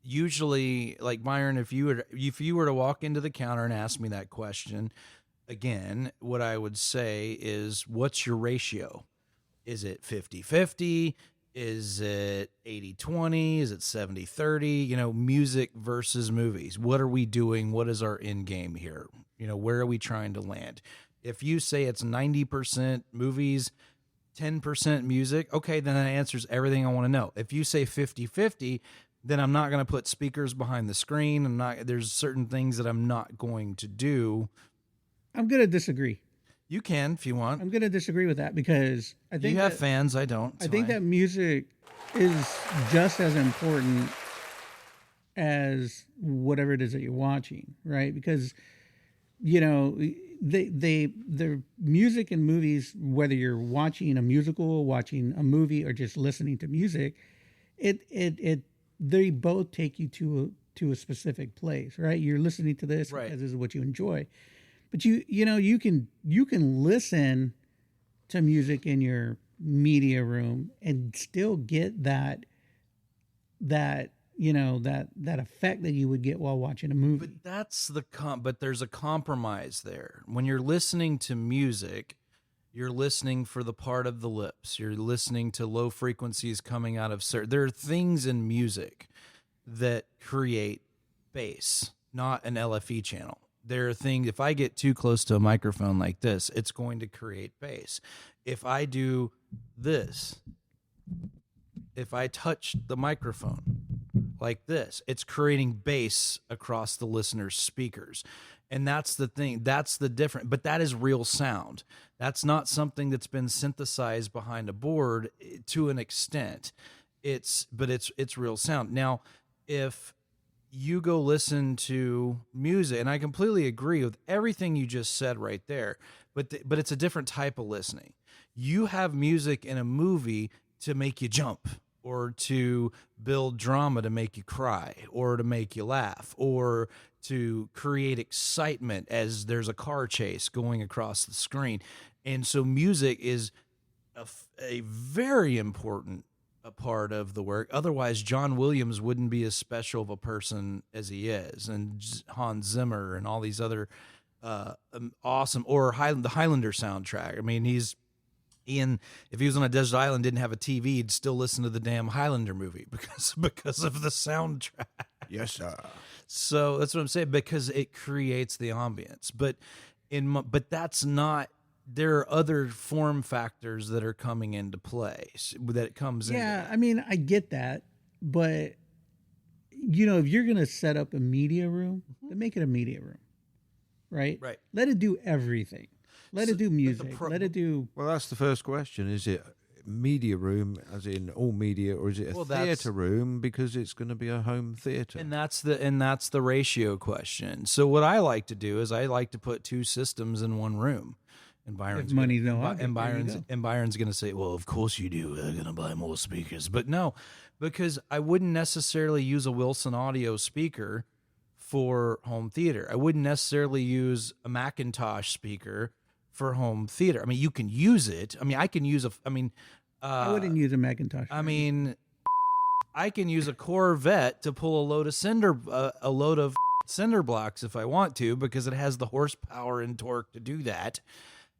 S2: usually, like Byron, if you were to walk into the counter and ask me that question, again, what I would say is, what's your ratio? Is it 50-50? Is it 80-20? Is it 70-30? You know, music versus movies. What are we doing? What is our end game here? You know, where are we trying to land? If you say it's 90% movies, 10% music, okay, then that answers everything I want to know. If you say 50-50, then I'm not going to put speakers behind the screen. There's certain things that I'm not going to do.
S4: I'm going to disagree.
S2: You can if you want.
S4: I'm going to disagree with that, because I think
S2: you have fans. I don't.
S4: I think that music is just as important as whatever it is that you're watching, right? Because, you know, the music in movies, whether you're watching a musical, watching a movie, or just listening to music, they both take you to a specific place, right? You're listening to this
S2: right,
S4: because this is what you enjoy. But you can listen to music in your media room and still get that effect that you would get while watching a movie.
S2: But that's but there's a compromise there. When you're listening to music, you're listening for the part of the lips. You're listening to low frequencies coming out of there are things in music that create bass, not an LFE channel. There are things, if I get too close to a microphone like this, it's going to create bass. If I do this, if I touch the microphone like this, it's creating bass across the listener's speakers. And that's the thing. That's the difference. But that is real sound. That's not something that's been synthesized behind a board to an extent. It's real sound. Now, if you go listen to music, and I completely agree with everything you just said right there, but it's a different type of listening. You have music in a movie to make you jump, or to build drama to make you cry, or to make you laugh, or to create excitement as there's a car chase going across the screen. And so music is a very important a part of the work. Otherwise, John Williams wouldn't be as special of a person as he is, and Hans Zimmer and all these other awesome, or the Highlander soundtrack. I mean, if he was on a desert island, didn't have a TV, he'd still listen to the damn Highlander movie because of the soundtrack.
S3: Yes, sir.
S2: So that's what I'm saying, because it creates the ambience. But that's not. There are other form factors that are coming into play that it comes in.
S4: Yeah, I mean, I get that, but if you're gonna set up a media room, then make it a media room, right?
S2: Right.
S4: Let it do everything. Let it do music. Let it do.
S3: Well, that's the first question. Is it media room, as in all media, or is it a theater room because it's going to be a home theater?
S2: And that's the ratio question. So what I like to do is I like to put two systems in one room. And Byron's
S4: Byron's
S2: going to say, well, of course you do. They're going to buy more speakers. But no, because I wouldn't necessarily use a Wilson Audio speaker for home theater. I wouldn't necessarily use a Macintosh speaker for home theater. I mean, you can use it. I mean, I can use
S4: I wouldn't use a Macintosh.
S2: I mean, I can use a Corvette to pull a load of cinder blocks if I want to, because it has the horsepower and torque to do that.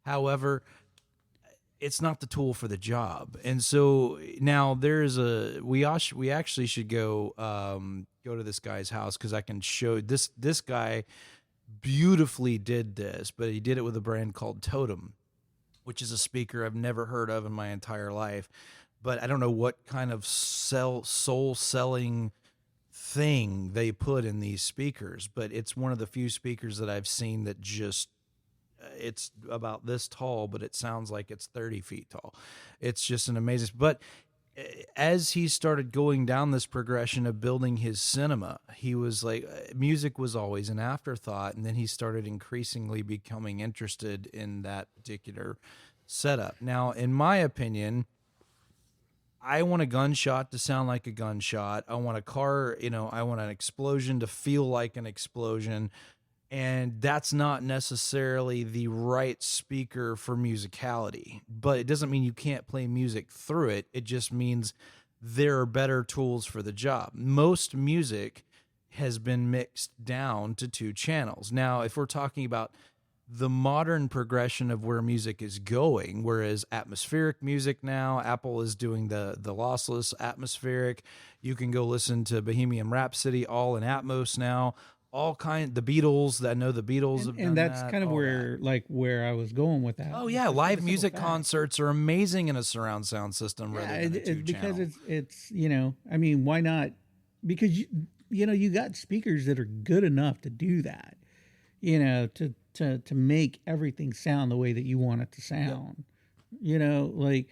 S2: However, it's not the tool for the job. And so now we actually should go to this guy's house, because I can show this guy beautifully did this, but he did it with a brand called Totem, which is a speaker I've never heard of in my entire life. But I don't know what kind of soul selling thing they put in these speakers, but it's one of the few speakers that I've seen that just it's about this tall, but it sounds like it's 30 feet tall. It's just an amazing. But as he started going down this progression of building his cinema, he was like, music was always an afterthought, and then he started increasingly becoming interested in that particular setup. Now, in my opinion, I want a gunshot to sound like a gunshot. I want a car, I want an explosion to feel like an explosion. And that's not necessarily the right speaker for musicality. But it doesn't mean you can't play music through it. It just means there are better tools for the job. Most music has been mixed down to 2 channels. Now, if we're talking about the modern progression of where music is going, whereas atmospheric music now, Apple is doing the lossless atmospheric. You can go listen to Bohemian Rhapsody all in Atmos now. All the Beatles. I know the Beatles have done
S4: and that's
S2: that,
S4: kind of where I was going with that.
S2: Oh yeah, live music concerts are amazing in a surround sound system rather than a 2-channel.
S4: Because it's I mean, why not? Because you got speakers that are good enough to do that, to make everything sound the way that you want it to sound. Like,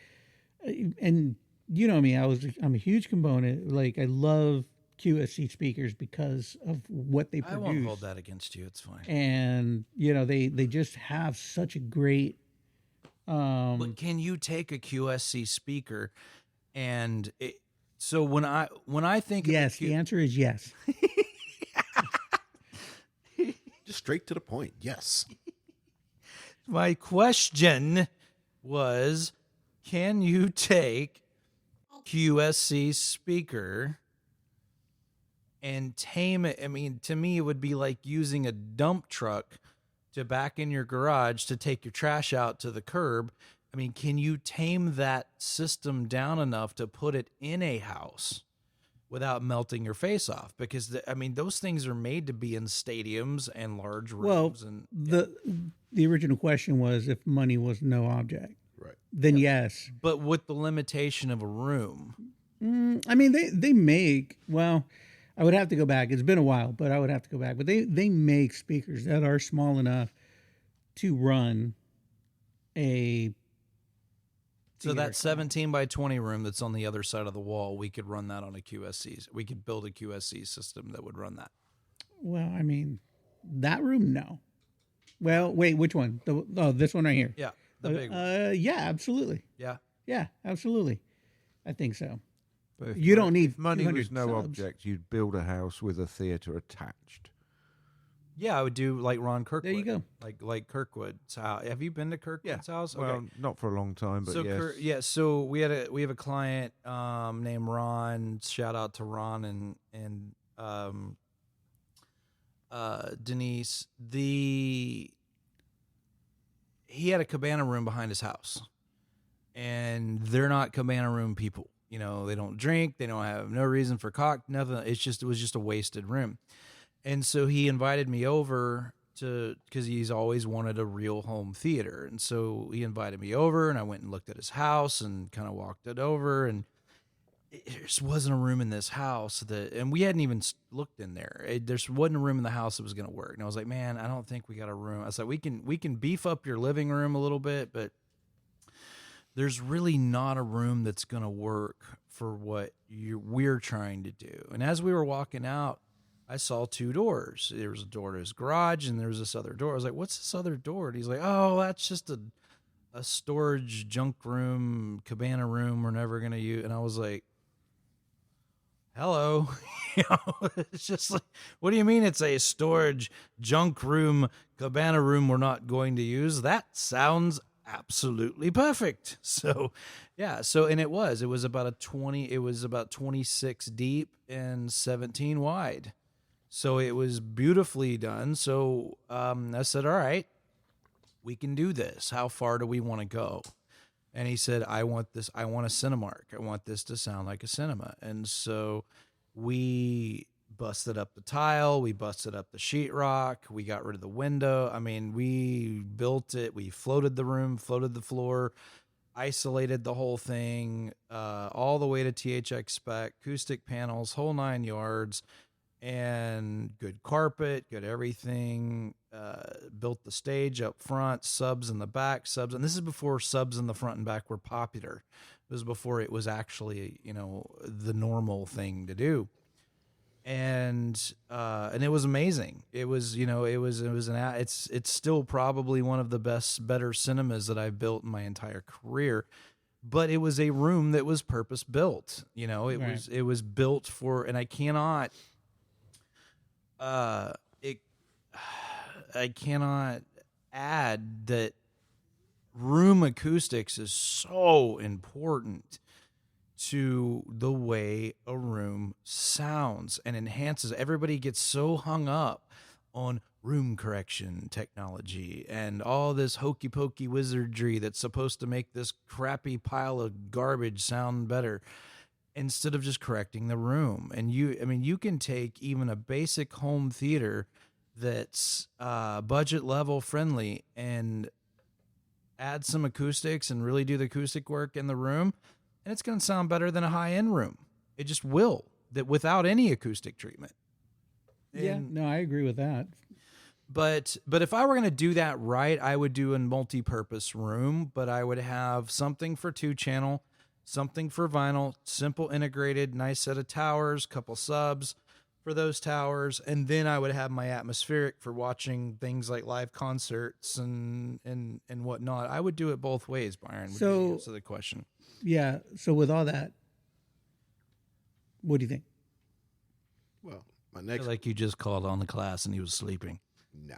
S4: and me, I'm a huge component. Like, I love QSC speakers because of what they produce.
S2: I won't hold that against you. It's fine.
S4: And they just have such a great.
S2: But can you take a QSC speaker and so when I think
S4: yes, the answer is yes.
S1: Just straight to the point. Yes.
S2: My question was, can you take QSC speaker and tame it? I mean, to me, it would be like using a dump truck to back in your garage to take your trash out to the curb. I mean, can you tame that system down enough to put it in a house without melting your face off? Because those things are made to be in stadiums and large rooms.
S4: The original question was if money was no object,
S1: right?
S4: Then yes,
S2: but with the limitation of a room.
S4: I mean, they make, well, I would have to go back. It's been a while, but I would have to go back. But they make speakers that are small enough to run a.
S2: So that 17 by 20 room that's on the other side of the wall, we could run that on a QSC. We could build a QSC system that would run that.
S4: Well, I mean, that room, no. Well, wait, which one? This one right here.
S2: Yeah, the big one.
S4: Yeah, absolutely.
S2: Yeah.
S4: Yeah, absolutely. I think so.
S3: But
S4: You don't need
S3: if money was no
S4: subs.
S3: object, you'd build a house with a theater attached.
S2: Yeah, I would do like Ron Kirkwood.
S4: There you go.
S2: Like Kirkwood's house. Have you been to Kirkwood's house?
S3: Well,
S2: Okay.
S3: not for a long time, but
S2: So
S3: yes.
S2: So we have a client named Ron. Shout out to Ron and Denise. He had a cabana room behind his house, and they're not cabana room people. They don't drink. They don't have no reason for nothing. It was just a wasted room. And so he invited me over because he's always wanted a real home theater. And so he invited me over, and I went and looked at his house and kind of walked it over. And there just wasn't a room in this house and we hadn't even looked in there. There wasn't a room in the house that was going to work. And I was like, man, I don't think we got a room. I was like, we can beef up your living room a little bit, but there's really not a room that's going to work for what we're trying to do. And as we were walking out, I saw 2 doors. There was a door to his garage, and there was this other door. I was like, what's this other door? And he's like, oh, that's just a storage junk room, cabana room we're never going to use. And I was like, hello. It's just like, what do you mean it's a storage junk room, cabana room we're not going to use? That sounds absolutely perfect. So, yeah. So, and it was about 26 deep and 17 wide. So it was beautifully done. So I said, all right, we can do this. How far do we want to go? And he said, I want a Cinemark. I want this to sound like a cinema. And so we busted up the tile. We busted up the sheetrock. We got rid of the window. I mean, we built it. We floated the room, floated the floor, isolated the whole thing all the way to THX spec, acoustic panels, whole 9 yards. And good carpet, good everything. built the stage up front, subs in the back, subs, and this is before subs in the front and back were popular. It was before it was actually, the normal thing to do. And it was amazing. It was, it's still probably one of the better cinemas that I've built in my entire career. But it was a room that was purpose built. It was built for, and I cannot, I cannot add that room acoustics is so important to the way a room sounds and enhances. Everybody gets so hung up on room correction technology and all this hokey pokey wizardry that's supposed to make this crappy pile of garbage sound better, instead of just correcting the room. And you can take even a basic home theater that's budget level friendly and add some acoustics and really do the acoustic work in the room, and it's going to sound better than a high-end room. It just will, that without any acoustic treatment.
S4: I agree with that.
S2: But if I were going to do that right, I would do a multi-purpose room, but I would have something for 2-channel, something for vinyl, simple integrated, nice set of towers, couple subs for those towers, and then I would have my atmospheric for watching things like live concerts and whatnot. I would do it both ways, Byron. Would you answer the question?
S4: Yeah. So with all that, what do you think?
S1: Well, my
S2: I
S1: next
S2: feel like you just called on the class and he was sleeping.
S1: no.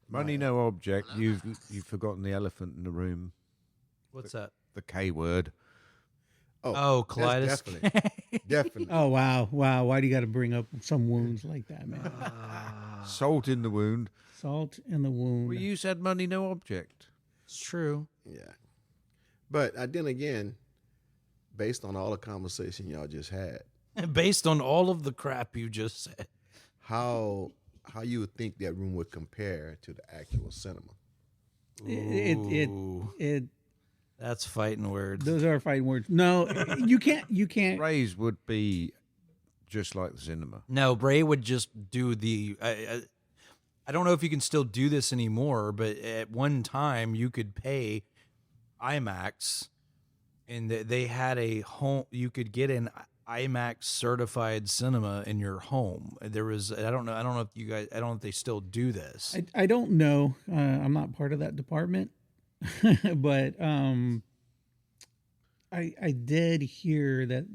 S3: Money, no object. You've forgotten the elephant in the room.
S2: What's that?
S3: The K word.
S2: Oh,
S1: that's
S2: Kaleidoscope.
S1: definitely.
S4: Oh, wow. Why do you got to bring up some wounds like that, man?
S3: Salt in the wound.
S4: Salt in the wound.
S3: Well, you said money, no object.
S2: It's true.
S1: Yeah. But then again, based on all the conversation y'all just had,
S2: Based on all of the crap you just said.
S1: how you would think that room would compare to the actual cinema?
S4: It
S2: That's fighting words.
S4: those are fighting words. No, you can't.
S3: Rays would be just like the cinema.
S2: No, Bray would just do the. I don't know if you can still do this anymore, but at one time you could pay IMAX, and they had a home. You could get an IMAX certified cinema in your home. There was. I don't know if you guys. I don't know if they still do this.
S4: I don't know. I'm not part of that department, but I did hear that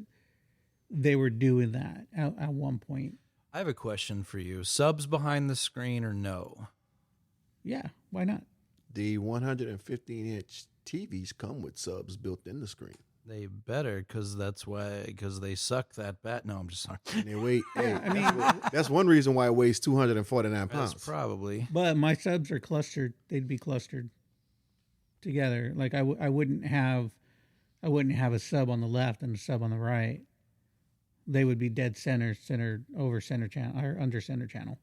S4: they were doing that at one point.
S2: I have a question for you. Subs behind the screen or no?
S4: Yeah, why not?
S1: The 115-inch TVs come with subs built in the screen.
S2: They better, because they suck that bad. No, I'm just sorry.
S1: And they weigh. Hey,
S4: I mean,
S1: that's one reason why it weighs 249 pounds.
S2: That's probably.
S4: but my subs are clustered. They'd be clustered together. Like I wouldn't have a sub on the left and a sub on the right. They would be dead center over center channel or under center channel.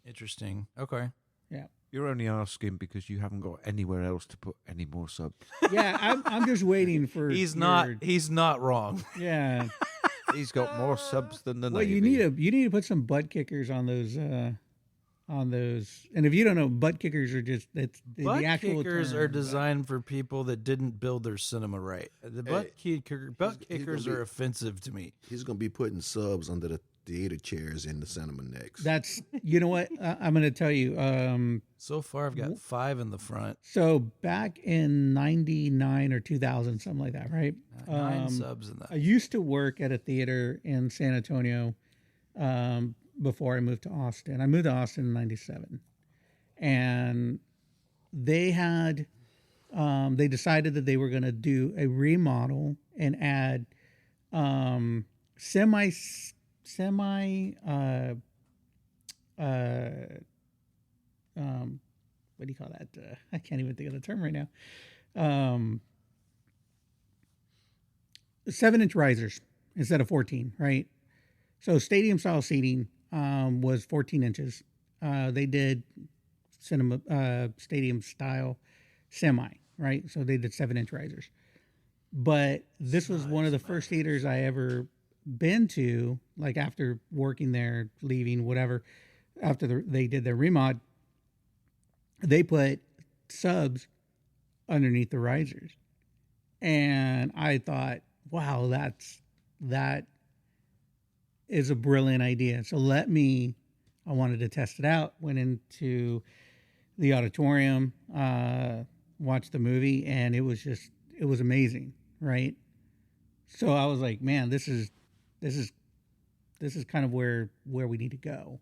S2: Interesting. Okay.
S4: Yeah.
S3: You're only asking because you haven't got anywhere else to put any more subs.
S4: Yeah, I'm just waiting for.
S2: He's not wrong.
S4: Yeah.
S3: He's got more subs than the
S4: Well,
S3: Navy.
S4: you need to put some butt kickers on those. And if you don't know, butt kickers are just the actual
S2: kickers
S4: term.
S2: are designed for people that didn't build their cinema right. The butt kickers are offensive to me.
S1: He's going to be putting subs under the theater chairs in the cinema next.
S4: That's you know what I'm going to tell you.
S2: So far, I've got 5 in the front.
S4: So back in '99 or 2000, something like that, right?
S2: 9 subs in that.
S4: I used to work at a theater in San Antonio before I moved to Austin. I moved to Austin in '97, and they had they decided that they were going to do a remodel and add semi what do you call that? I can't even think of the term right now. 7-inch risers instead of 14, right? So stadium style seating was 14 inches. They did stadium style semi, right? So they did 7-inch risers. But this was one of the first theaters I ever been to, like after working there, leaving, whatever, after they did their remod. they put subs underneath the risers. And I thought, wow, that is a brilliant idea. So I wanted to test it out, went into the auditorium, watched the movie, and it was amazing, right? So I was like, man, this is kind of where we need to go.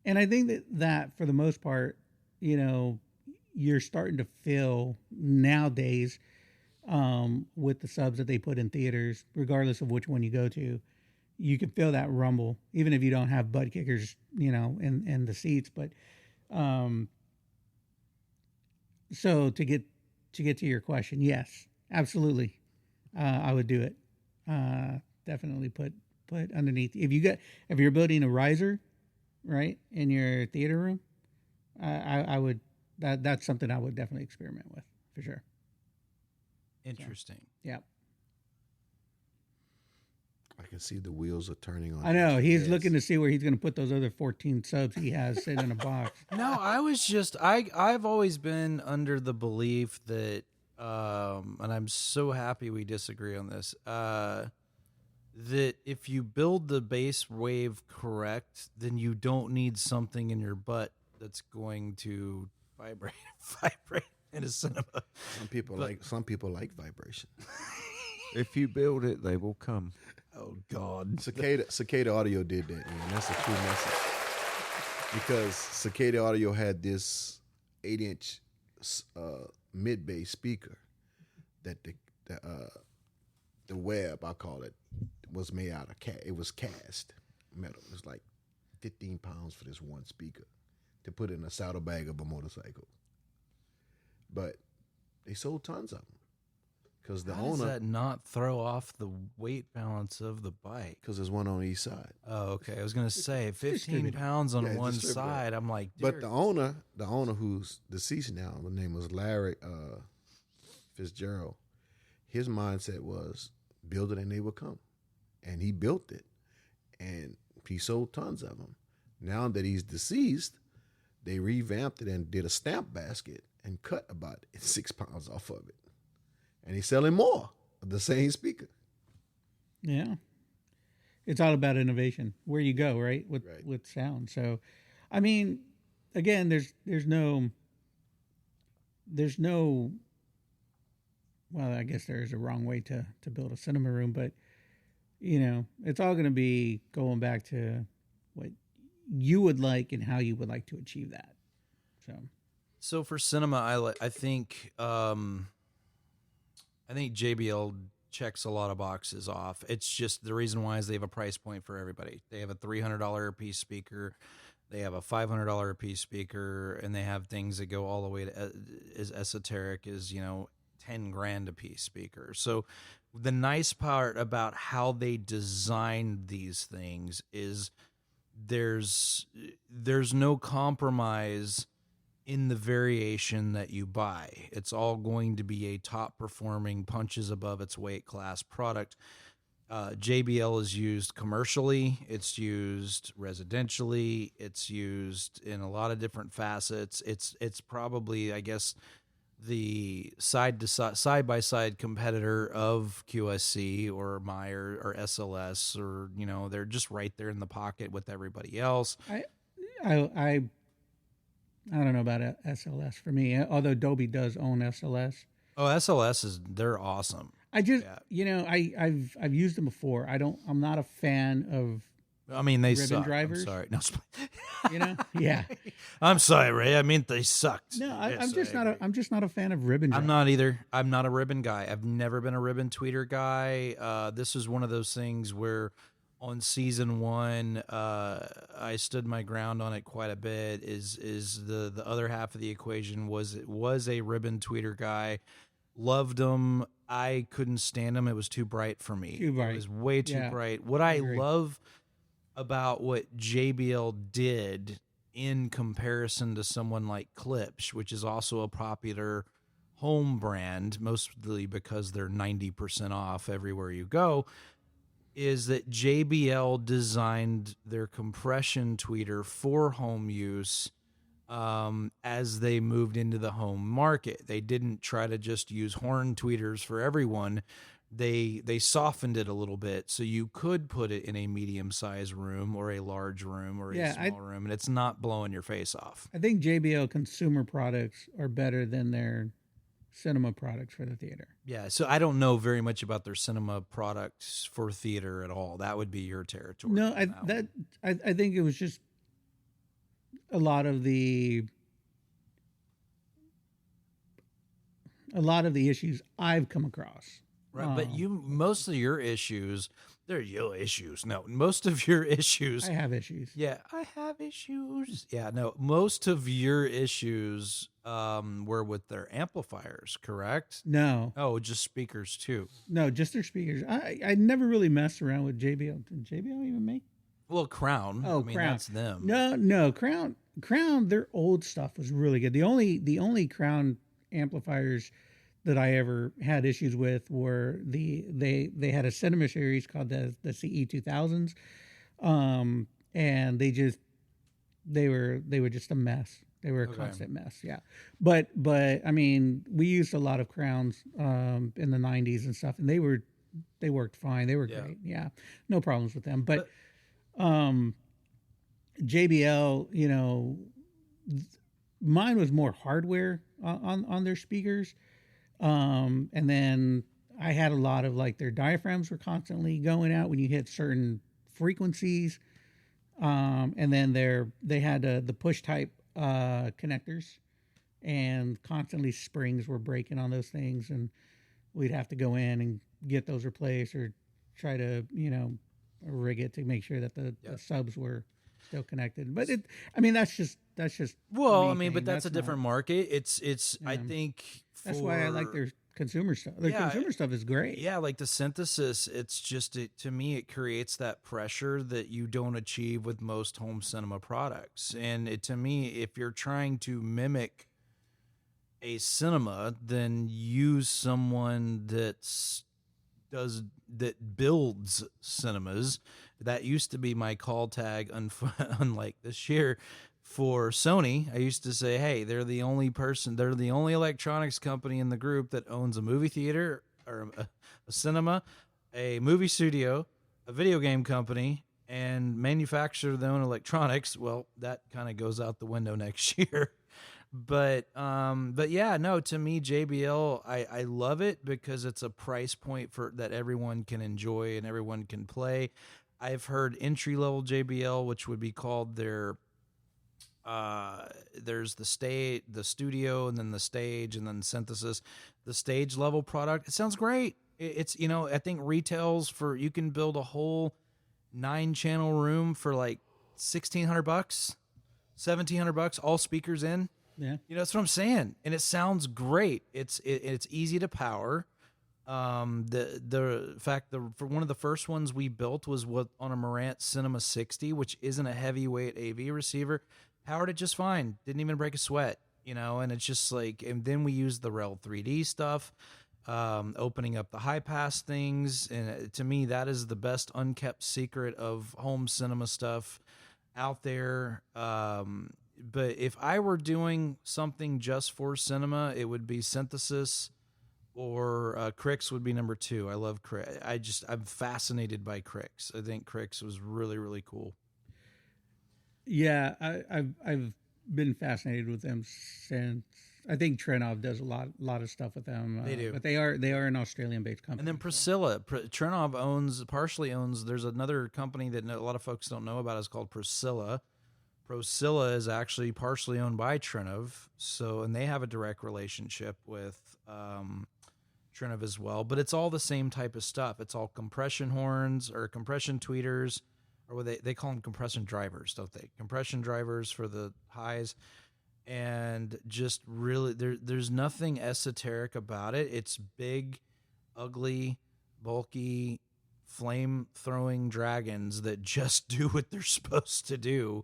S4: And I think that for the most part, you're starting to feel nowadays, with the subs that they put in theaters, regardless of which one you go to, you can feel that rumble, even if you don't have butt kickers, in the seats. But so to get to your question, yes, absolutely, I would do it. Definitely put underneath. If you're building a riser, right, in your theater room, I would. That's something I would definitely experiment with for sure.
S2: Interesting.
S4: So, yeah.
S1: I can see the wheels are turning on.
S4: I know. He's looking to see where he's going to put those other 14 subs he has sitting in a box.
S2: No, I've always been under the belief that, and I'm so happy we disagree on this, that if you build the bass wave correct, then you don't need something in your butt that's going to vibrate in a cinema.
S1: Some people like vibration.
S3: If you build it, they will come.
S2: Oh God!
S1: Cicada Audio did that, man. That's a true message. Because Cicada Audio had this 8-inch mid bass speaker that the web, I call it, was made out of it was cast metal. It was like 15 pounds for this one speaker to put in a saddlebag of a motorcycle. But they sold tons of them. Because the
S2: owner, does that not throw off the weight balance of the bike?
S1: Because there's one on each side.
S2: Oh, okay. I was gonna say 15 pounds on one side. I'm like,
S1: but the owner who's deceased now, his name was Larry Fitzgerald. His mindset was build it and they will come, and he built it, and he sold tons of them. Now that he's deceased, they revamped it and did a stamp basket and cut about 6 pounds off of it. And he's selling more of the same speaker.
S4: Yeah. It's all about innovation, where you go, right? With sound. So, I mean, again, there's no, well, I guess there's a wrong way to build a cinema room, but, it's all going to be going back to what you would like and how you would like to achieve that.
S2: So for cinema, I think JBL checks a lot of boxes off. It's just the reason why is they have a price point for everybody. They have a $300 a piece speaker, they have a $500 a piece speaker, and they have things that go all the way to as esoteric as $10,000 a piece speaker. So the nice part about how they designed these things is there's no compromise in the variation that you buy. It's all going to be a top performing, punches above its weight class product. JBL is used commercially, it's used residentially, it's used in a lot of different facets. It's probably, I guess, the side by side competitor of QSC or Meyer or SLS, or they're just right there in the pocket with everybody else.
S4: I don't know about SLS for me, although Dolby does own SLS.
S2: Oh, SLS they're awesome.
S4: I've used them before. I'm not a fan of.
S2: I mean, they
S4: ribbon
S2: suck.
S4: drivers.
S2: I'm sorry. No,
S4: yeah.
S2: I'm sorry, Ray. I mean, they sucked.
S4: No, I'm just not a fan of ribbon drivers.
S2: I'm not either. I'm not a ribbon guy. I've never been a ribbon tweeter guy. This is one of those things where on season 1, I stood my ground on it quite a bit. Is the other half of the equation was a ribbon tweeter guy. Loved them. I couldn't stand them. It was too bright for me.
S4: Too bright.
S2: It was way too bright. What I love about what JBL did in comparison to someone like Klipsch, which is also a popular home brand, mostly because they're 90% off everywhere you go, is that JBL designed their compression tweeter for home use as they moved into the home market. They didn't try to just use horn tweeters for everyone. They softened it a little bit so you could put it in a medium-sized room or a large room or a small room, and it's not blowing your face off.
S4: I think JBL consumer products are better than their cinema products for the theater.
S2: Yeah, so I don't know very much about their cinema products for theater at all. That would be your territory.
S4: No, I think it was just a lot of the issues I've come across.
S2: Right, but most of your issues, they're your issues. No, most of your issues.
S4: I have issues.
S2: Yeah, I have issues. Yeah, no, most of your issues were with their amplifiers, correct?
S4: No.
S2: Oh, just speakers too.
S4: No, just their speakers. I never really messed around with JBL. Did JBL even make?
S2: Well, Crown.
S4: Oh,
S2: I mean,
S4: Crown.
S2: That's them.
S4: No, Crown. Their old stuff was really good. The only Crown amplifiers that I ever had issues with were they had a cinema series called the CE 2000s, and they were just a mess. They were a constant mess. Yeah, but I mean, we used a lot of Crowns in the 90s and stuff, and they worked fine. They were great. Yeah, no problems with them. But JBL, you know, mine was more hardware on their speakers. And then I had a lot of like their diaphragms were constantly going out when you hit certain frequencies. And then they had the push type connectors, and constantly springs were breaking on those things, and we'd have to go in and get those replaced or try to, you know, rig it to make sure that the subs were still connected. But that's just
S2: well, I mean, but that's a different market. It's I think
S4: that's why I like their consumer stuff. Their consumer stuff is great.
S2: Yeah, like the synthesis, it's just to me it creates that pressure that you don't achieve with most home cinema products. And to me, if you're trying to mimic a cinema, then use someone that builds cinemas. That used to be my call tag, unlike this year. For Sony, I used to say, hey, they're the only electronics company in the group that owns a movie theater or a cinema, a movie studio, a video game company, and manufacture their own electronics. Well, that kind of goes out the window next year. But yeah, no, to me, JBL, I love it because it's a price point that everyone can enjoy and everyone can play. I've heard entry-level JBL, which would be called their there's the studio, and then the stage, and then synthesis. The stage level product, it sounds great. It's, you know, I think retails you can build a whole 9-channel room for like $1,600, $1,700, all speakers in.
S4: Yeah,
S2: you know, that's what I'm saying, and it sounds great. It's easy to power. For one of the first ones we built was on a Marantz Cinema 60, which isn't a heavyweight AV receiver. Powered it just fine. Didn't even break a sweat, you know, and it's just like, and then we used the Rel 3D stuff, opening up the high pass things. And to me, that is the best unkept secret of home cinema stuff out there. But if I were doing something just for cinema, it would be synthesis, or Crix would be number 2. I love Crix. I'm fascinated by Crix. I think Crix was really, really cool.
S4: Yeah, I've been fascinated with them since. I think Trenov does a lot of stuff with them.
S2: They do,
S4: but they are an Australian-based company.
S2: And then Priscilla, Trenov partially owns. There's another company that a lot of folks don't know about. Is called Priscilla. Priscilla is actually partially owned by Trenov, and they have a direct relationship with Trenov as well. But it's all the same type of stuff. It's all compression horns or compression tweeters. Or they call them compression drivers, don't they? Compression drivers for the highs. And just really, there's nothing esoteric about it. It's big, ugly, bulky, flame-throwing dragons that just do what they're supposed to do.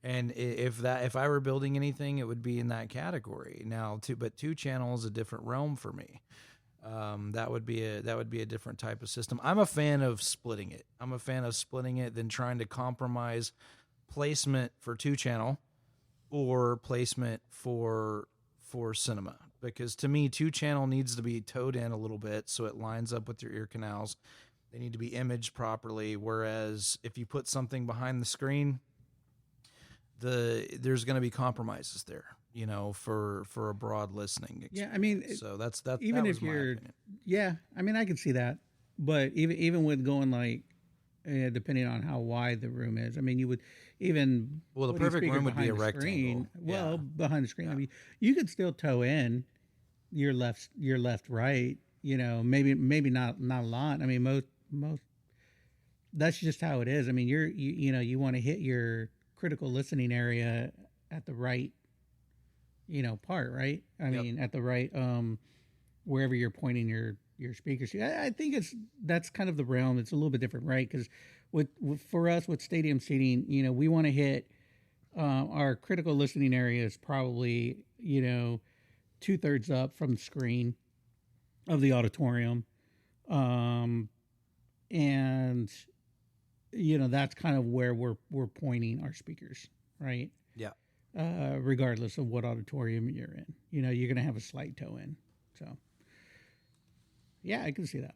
S2: And if I were building anything, it would be in that category. Now, 2-channel is a different realm for me. That would be a different type of system. I'm a fan of splitting it. Than trying to compromise placement for 2-channel or placement for cinema, because to me 2-channel needs to be towed in a little bit so it lines up with your ear canals. They need to be imaged properly, whereas if you put something behind the screen, there's going to be compromises there, for a broad listening experience.
S4: Yeah, I mean,
S2: so that
S4: even
S2: that was
S4: if
S2: my
S4: you're,
S2: opinion.
S4: yeah, I mean, I can see that, but even with going like, depending on how wide the room is, I mean, you would even
S2: Well, the
S4: putting
S2: perfect
S4: speakers
S2: room would be a
S4: behind the
S2: rectangle.
S4: screen, well,
S2: Yeah.
S4: behind the screen, I mean, you could still tow in your left, right. Maybe not a lot. I mean, most. That's just how it is. I mean, you want to hit your critical listening area at the right, part, right? I mean, at the right, wherever you're pointing your speakers. I think that's kind of the realm. It's a little bit different, right? Because for us with stadium seating, we want to hit our critical listening area is probably 2/3 up from the screen of the auditorium, and that's kind of where we're pointing our speakers, right?
S2: Yeah.
S4: Regardless of what auditorium you're in, you're going to have a slight toe in. So, yeah, I can see that.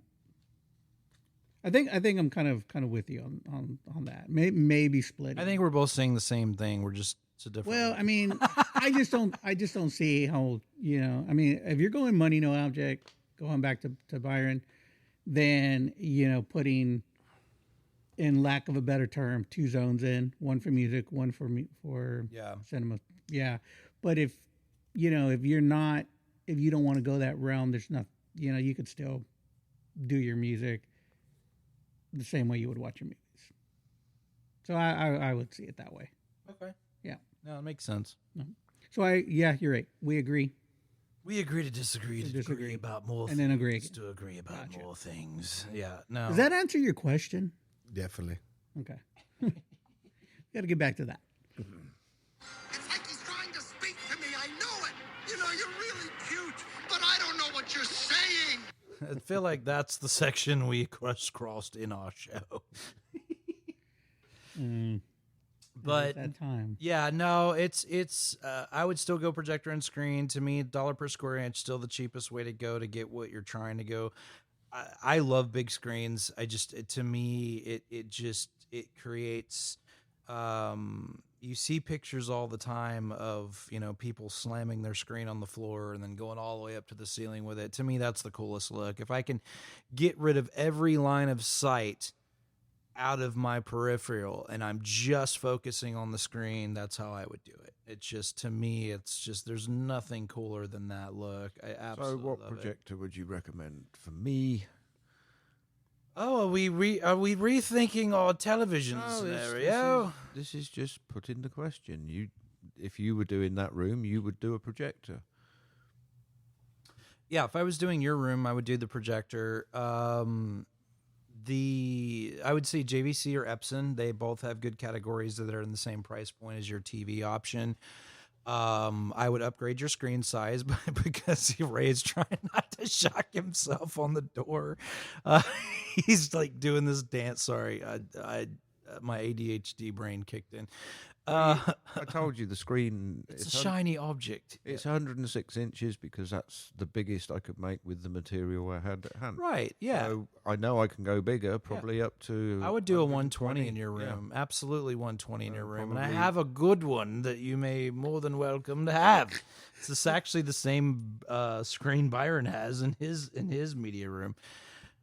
S4: I think I'm kind of with you on that. Maybe splitting.
S2: I think we're both saying the same thing. We're just it's a different.
S4: Well, I mean, I just don't see how I mean, if you're going money no object, going back to Byron, then putting, in lack of a better term, 2 zones in, one for music, one for cinema. Yeah. But if you don't want to go that realm, there's not, you could still do your music the same way you would watch your movies. So I would see it that way.
S2: Okay.
S4: Yeah.
S2: No, it makes sense.
S4: So you're right. We agree.
S2: We agree to disagree to agree about more
S4: And
S2: things.
S4: then agree again.
S2: To agree about more things. Yeah. No.
S4: Does that answer your question?
S1: Definitely.
S4: Okay. Got to get back to that.
S5: It's like he's trying to speak to me. I know it. You're really cute, but I don't know what you're saying.
S2: I feel like that's the section we crisscrossed in our show. But
S4: That time.
S2: yeah, no, it's I would still go projector and screen. To me, $1 per square inch still the cheapest way to go to get what you're trying to go. I love big screens. To me it creates you see pictures all the time of people slamming their screen on the floor and then going all the way up to the ceiling with it. To me, that's the coolest look. If I can get rid of every line of sight out of my peripheral and I'm just focusing on the screen, that's how I would do it. It's just, to me, there's nothing cooler than that look. I absolutely
S3: So what
S2: love
S3: projector would you recommend for me?
S2: Oh, are we rethinking our television
S3: No,
S2: scenario?
S3: This is just putting the question. If you were doing that room, you would do a projector.
S2: Yeah, if I was doing your room, I would do the projector. I would say JVC or Epson. They both have good categories that are in the same price point as your TV option. I would upgrade your screen size because Ray is trying not to shock himself on the door. He's like doing this dance. Sorry, my ADHD brain kicked in.
S3: I told you the screen.
S2: It's a shiny object.
S3: It's 106 inches because that's the biggest I could make with the material I had at hand.
S2: Right, yeah.
S3: So I know I can go bigger, probably up to.
S2: I would do a 120 in your room.
S3: Yeah.
S2: Absolutely 120 in your room. And I
S3: probably-
S2: have a good one that you may more than welcome to have. It's actually the same screen Byron has in his media room.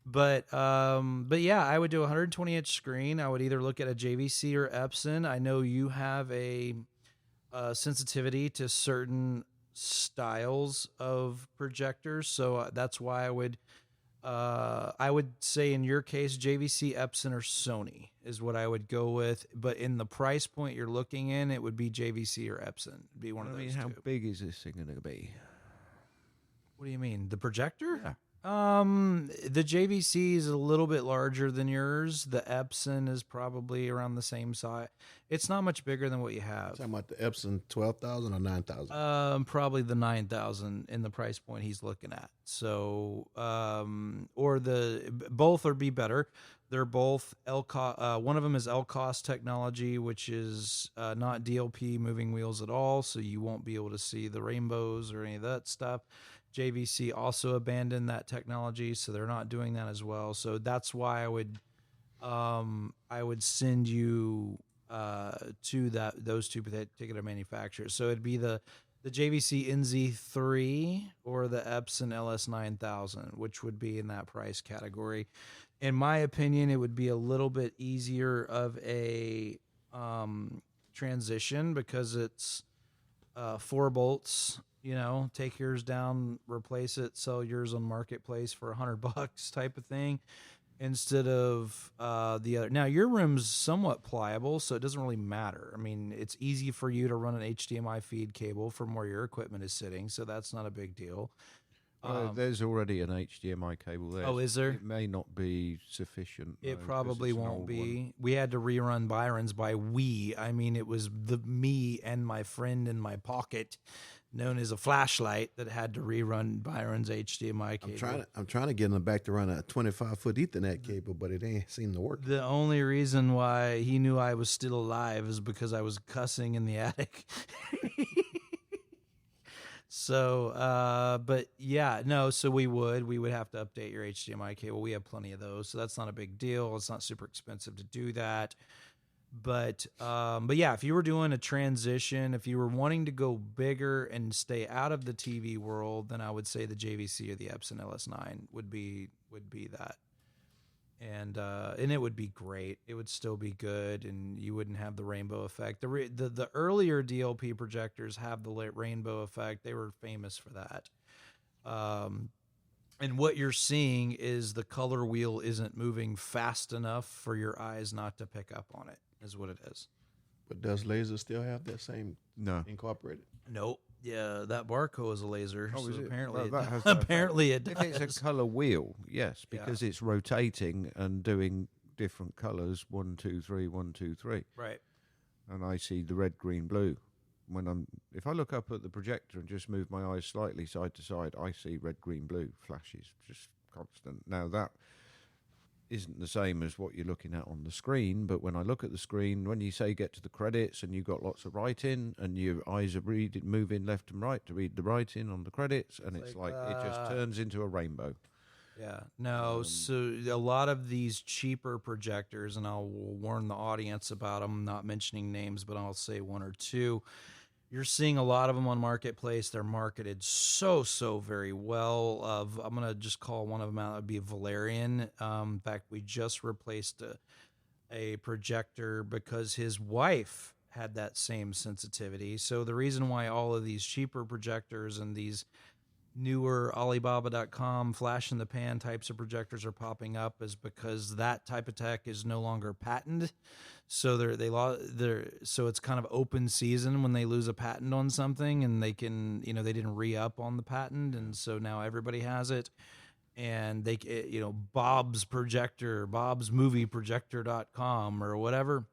S2: But yeah, I would do a 120-inch screen. I would either look at a JVC or Epson. I know you have a sensitivity to certain styles of projectors, so that's why I would say in your case, JVC, Epson, or Sony is what I would go with. But in the price point you're looking in, it would be JVC or Epson. It'd be one of those
S3: how
S2: two.
S3: big is this thing going to be?
S2: What do you mean? The projector?
S3: Yeah.
S2: The JVC is a little bit larger than yours. The Epson is probably around the same size. It's not much bigger than what you have.
S1: Talking about the Epson 12,000 or 9,000?
S2: Probably the 9,000 in the price point he's looking at. So, or both would be better. They're both one of them is LCOS technology, which is not DLP moving wheels at all, so you won't be able to see the rainbows or any of that stuff. JVC also abandoned that technology, so they're not doing that as well. So that's why I would send you to those two particular manufacturers. So it'd be the JVC NZ3 or the Epson LS9000, which would be in that price category. In my opinion, it would be a little bit easier of a transition because it's 4 bolts. You know, take yours down, replace it, sell yours on Marketplace for $100 type of thing, instead of the other. Now, your room's somewhat pliable, so it doesn't really matter. I mean, it's easy for you to run an HDMI feed cable from where your equipment is sitting, so that's not a big deal.
S3: There's already an HDMI cable there.
S2: Oh, is there?
S3: It may not be sufficient.
S2: It probably won't be. We had to rerun Byron's by we. I mean, it was me and my friend in my pocket, known as a flashlight, that had to rerun Byron's HDMI cable.
S1: I'm trying to get him back to run a 25-foot Ethernet cable, but it ain't seem to work.
S2: The only reason why he knew I was still alive is because I was cussing in the attic. So, but yeah, no, so we would have to update your HDMI cable. We have plenty of those, so that's not a big deal. It's not super expensive to do that. But yeah, if you were doing a transition, if you were wanting to go bigger and stay out of the TV world, then I would say the JVC or the Epson LS9 would be that. And it would be great. It would still be good, and you wouldn't have the rainbow effect. The earlier DLP projectors have the rainbow effect. They were famous for that. And what you're seeing is the color wheel isn't moving fast enough for your eyes not to pick up on it, is what it is.
S1: But does laser still have that same incorporated?
S2: Nope. Yeah, that Barco is a laser.
S3: Oh,
S2: so
S3: is it?
S2: apparently,
S3: Well, that has
S2: apparently it does.
S3: If it's a color wheel, yes, because it's rotating and doing different colors. 1, 2, 3, 1, 2, 3.
S2: Right.
S3: And I see the red, green, blue. If I look up at the projector and just move my eyes slightly side to side, I see red, green, blue flashes, just constant. Now that isn't the same as what you're looking at on the screen, but when I look at the screen, when you say get to the credits and you've got lots of writing and your eyes are moving left and right to read the writing on the credits, and it's like it just turns into a rainbow.
S2: Yeah, no, so a lot of these cheaper projectors, and I'll warn the audience about them, not mentioning names, but I'll say one or two. You're seeing a lot of them on Marketplace. They're marketed so very well. I'm going to just call one of them out. It would be Valerian. In fact, we just replaced a projector because his wife had that same sensitivity. So the reason why all of these cheaper projectors and these newer Alibaba.com flash in the pan types of projectors are popping up is because that type of tech is no longer patented. So so it's kind of open season when they lose a patent on something, and they can, they didn't re-up on the patent, and so now everybody has it. And they, Bob's movieprojector.com or whatever.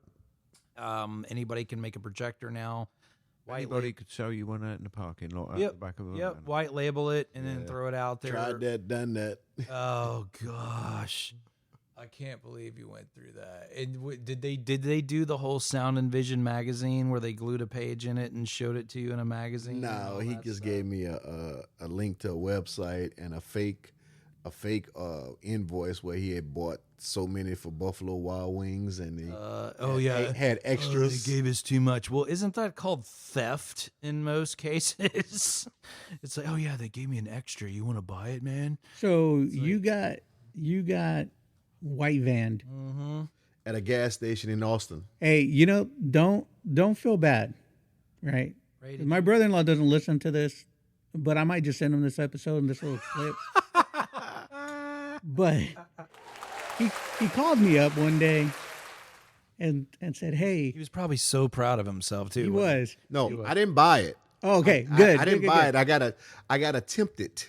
S2: Anybody can make a projector now.
S3: Anybody could sell you one out in the parking lot at the back of a van.
S2: White label it and then throw it out there.
S1: Tried that, done that.
S2: Oh gosh, I can't believe you went through that. And did they do the whole Sound and Vision magazine where they glued a page in it and showed it to you in a magazine?
S1: No, he just gave me a link to a website and a fake invoice where he had bought so many for Buffalo Wild Wings, and he had extras.
S2: They gave us too much. Well, isn't that called theft in most cases? It's like, oh yeah, they gave me an extra. You want to buy it, man?
S4: So you got white vanned
S1: at a gas station in Austin.
S4: Hey, don't feel bad, right? My brother-in-law doesn't listen to this, but I might just send him this episode and this little clip. But he called me up one day and said, "Hey."
S2: He was probably so proud of himself too.
S4: He was.
S1: No, I didn't buy it.
S4: Oh, okay, good.
S1: I didn't
S4: good,
S1: buy
S4: good.
S1: it. I got to tempt it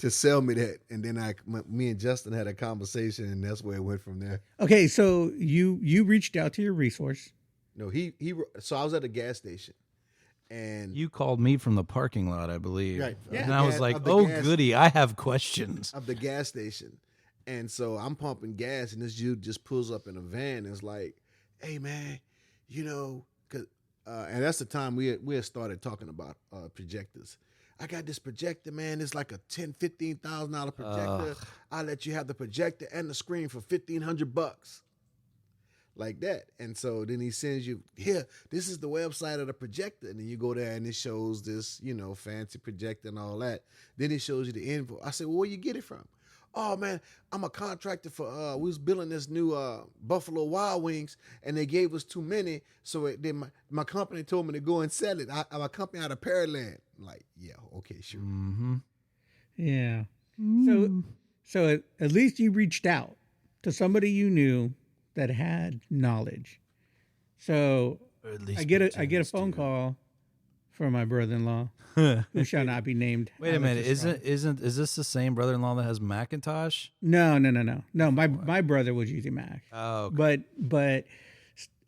S1: to sell me that. And then me and Justin had a conversation, and that's where it went from there.
S4: Okay, so you reached out to your resource.
S1: No, so I was at a gas station, and
S2: You called me from the parking lot, I believe.
S1: Right.
S2: And
S1: Yeah.
S2: I was like, oh, goody, I have questions.
S1: of the gas station. And so I'm pumping gas, and this dude just pulls up in a van and is like, hey, man, and that's the time we had started talking about projectors. I got this projector, man. It's like a $10,000-$15,000 projector. I'll let you have the projector and the screen for $1,500. Like that. And so then he sends you, here, this is the website of the projector. And then you go there and it shows this, fancy projector and all that. Then it shows you the info. I said, well, where you get it from? Oh, man, I'm a contractor for, we was building this new Buffalo Wild Wings, and they gave us too many. So then my company told me to go and sell it. My company out of Pearland. I'm like, yeah, okay, sure.
S2: Mm-hmm.
S4: Yeah. So at least you reached out to somebody you knew that had knowledge. So
S2: Or at least
S4: I get a
S2: pretends
S4: phone
S2: to.
S4: call from my brother-in-law, who shall not be named.
S2: Wait a minute, is this the same brother-in-law that has Macintosh?
S4: No. My brother was using Mac.
S2: Oh, okay.
S4: But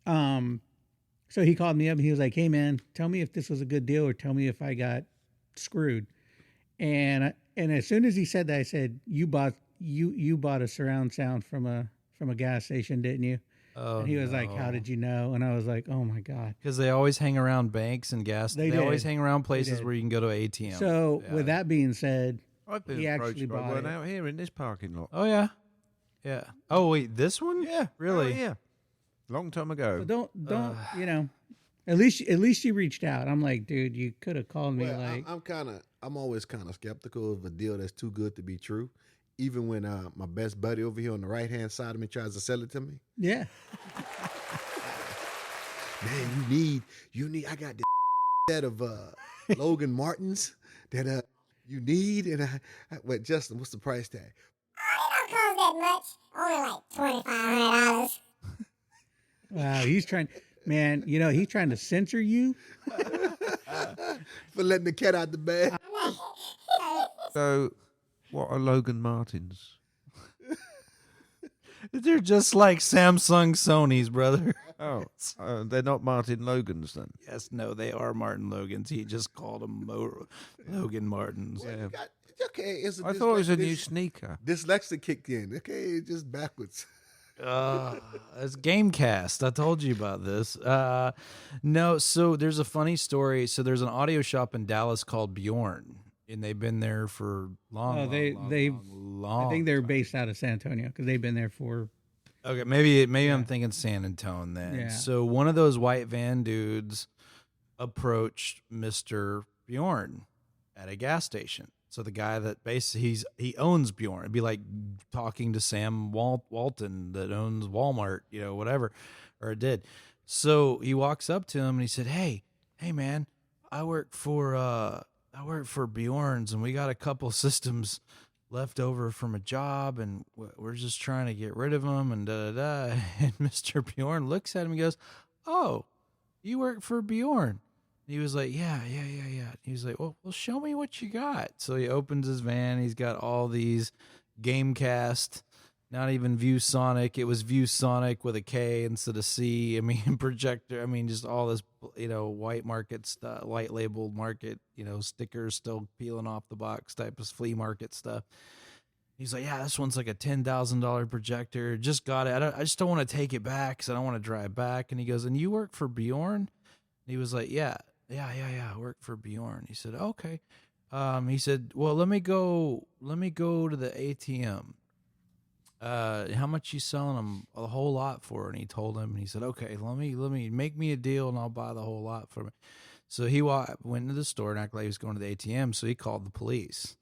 S4: so he called me up and he was like, hey man, tell me if this was a good deal or tell me if I got screwed. And as soon as he said that, I said, you bought a surround sound from a gas station, didn't you?
S2: Oh,
S4: and he was like, how did you know? And I was like, oh my God.
S2: Because they always hang around banks and gas. They always hang around places where you can go to an ATM.
S4: So with that being said,
S3: I've been
S4: he
S3: approached
S4: actually
S3: by
S4: bought
S3: one
S4: it.
S3: out here in this parking lot.
S2: Oh, yeah. Yeah. Oh, wait, this one?
S3: Yeah,
S2: Really?
S3: Oh, yeah, long time ago.
S4: So don't at least you reached out. I'm like, dude, you could have called me.
S1: Well,
S4: like,
S1: I'm always kind of skeptical of a deal that's too good to be true. Even when my best buddy over here on the right-hand side of me tries to sell it to me.
S4: yeah.
S1: Man, you need, I got this set of Logan Martins that you need. And wait, Justin, what's the price tag?
S6: It don't cost that much. Only like $2,500.
S4: Wow, he's trying, man. He's trying to censor you.
S1: For letting the cat out the bag.
S3: So, what are Logan Martins?
S2: They're just like Samsung Sony's, brother.
S3: Oh, they're not Martin Logans then.
S2: Yes, no, they are Martin Logans. He just called them Logan Martins.
S3: Yeah.
S1: Okay,
S3: I thought it was a new sneaker.
S1: Dyslexic kicked in. Okay, it's just backwards.
S2: It's Gamecast. I told you about this. No, so there's a funny story. So there's an audio shop in Dallas called Bjorn, and they've been there for long.
S4: I think they're
S2: time.
S4: based out of San Antonio because they've been there for.
S2: Okay, maybe I'm thinking San Antonio then.
S4: Yeah.
S2: So one of those white van dudes approached Mr. Bjorn at a gas station. So the guy that basically he owns Bjorn. It'd be like talking to Sam Walton that owns Walmart, whatever, or it did. So he walks up to him and he said, "Hey man, I work for Bjorn's and we got a couple systems left over from a job and we're just trying to get rid of them and da-da-da." And Mr. Bjorn looks at him and goes, "Oh, you work for Bjorn?" He was like, yeah. He was like, well, show me what you got. So he opens his van. He's got all these Gamecast, not even ViewSonic. It was ViewSonic with a K instead of C. I mean, Projector. I mean, just all this, white market stuff, white labeled market, stickers still peeling off the box type of flea market stuff. He's like, yeah, this one's like a $10,000 projector. Just got it. I just don't want to take it back because I don't want to drive back. And he goes, and you work for Bjorn? And he was like, yeah, I work for Bjorn. He said, okay. He said, well, let me go to the ATM. How much you selling them a whole lot for? And he told him, and he said, okay, let me make me a deal and I'll buy the whole lot for me. So he went to the store and acted like he was going to the ATM. So he called the police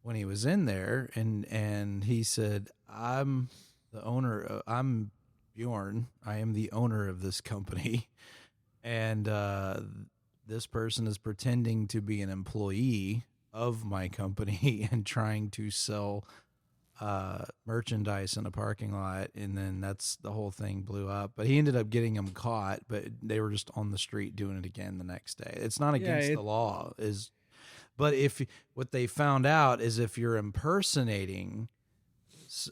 S2: when he was in there. And he said, I'm Bjorn. I am the owner of this company. And this person is pretending to be an employee of my company and trying to sell merchandise in a parking lot. And then the whole thing blew up. But he ended up getting them caught, but they were just on the street doing it again the next day. It's not against the law. But what they found out is if you're impersonating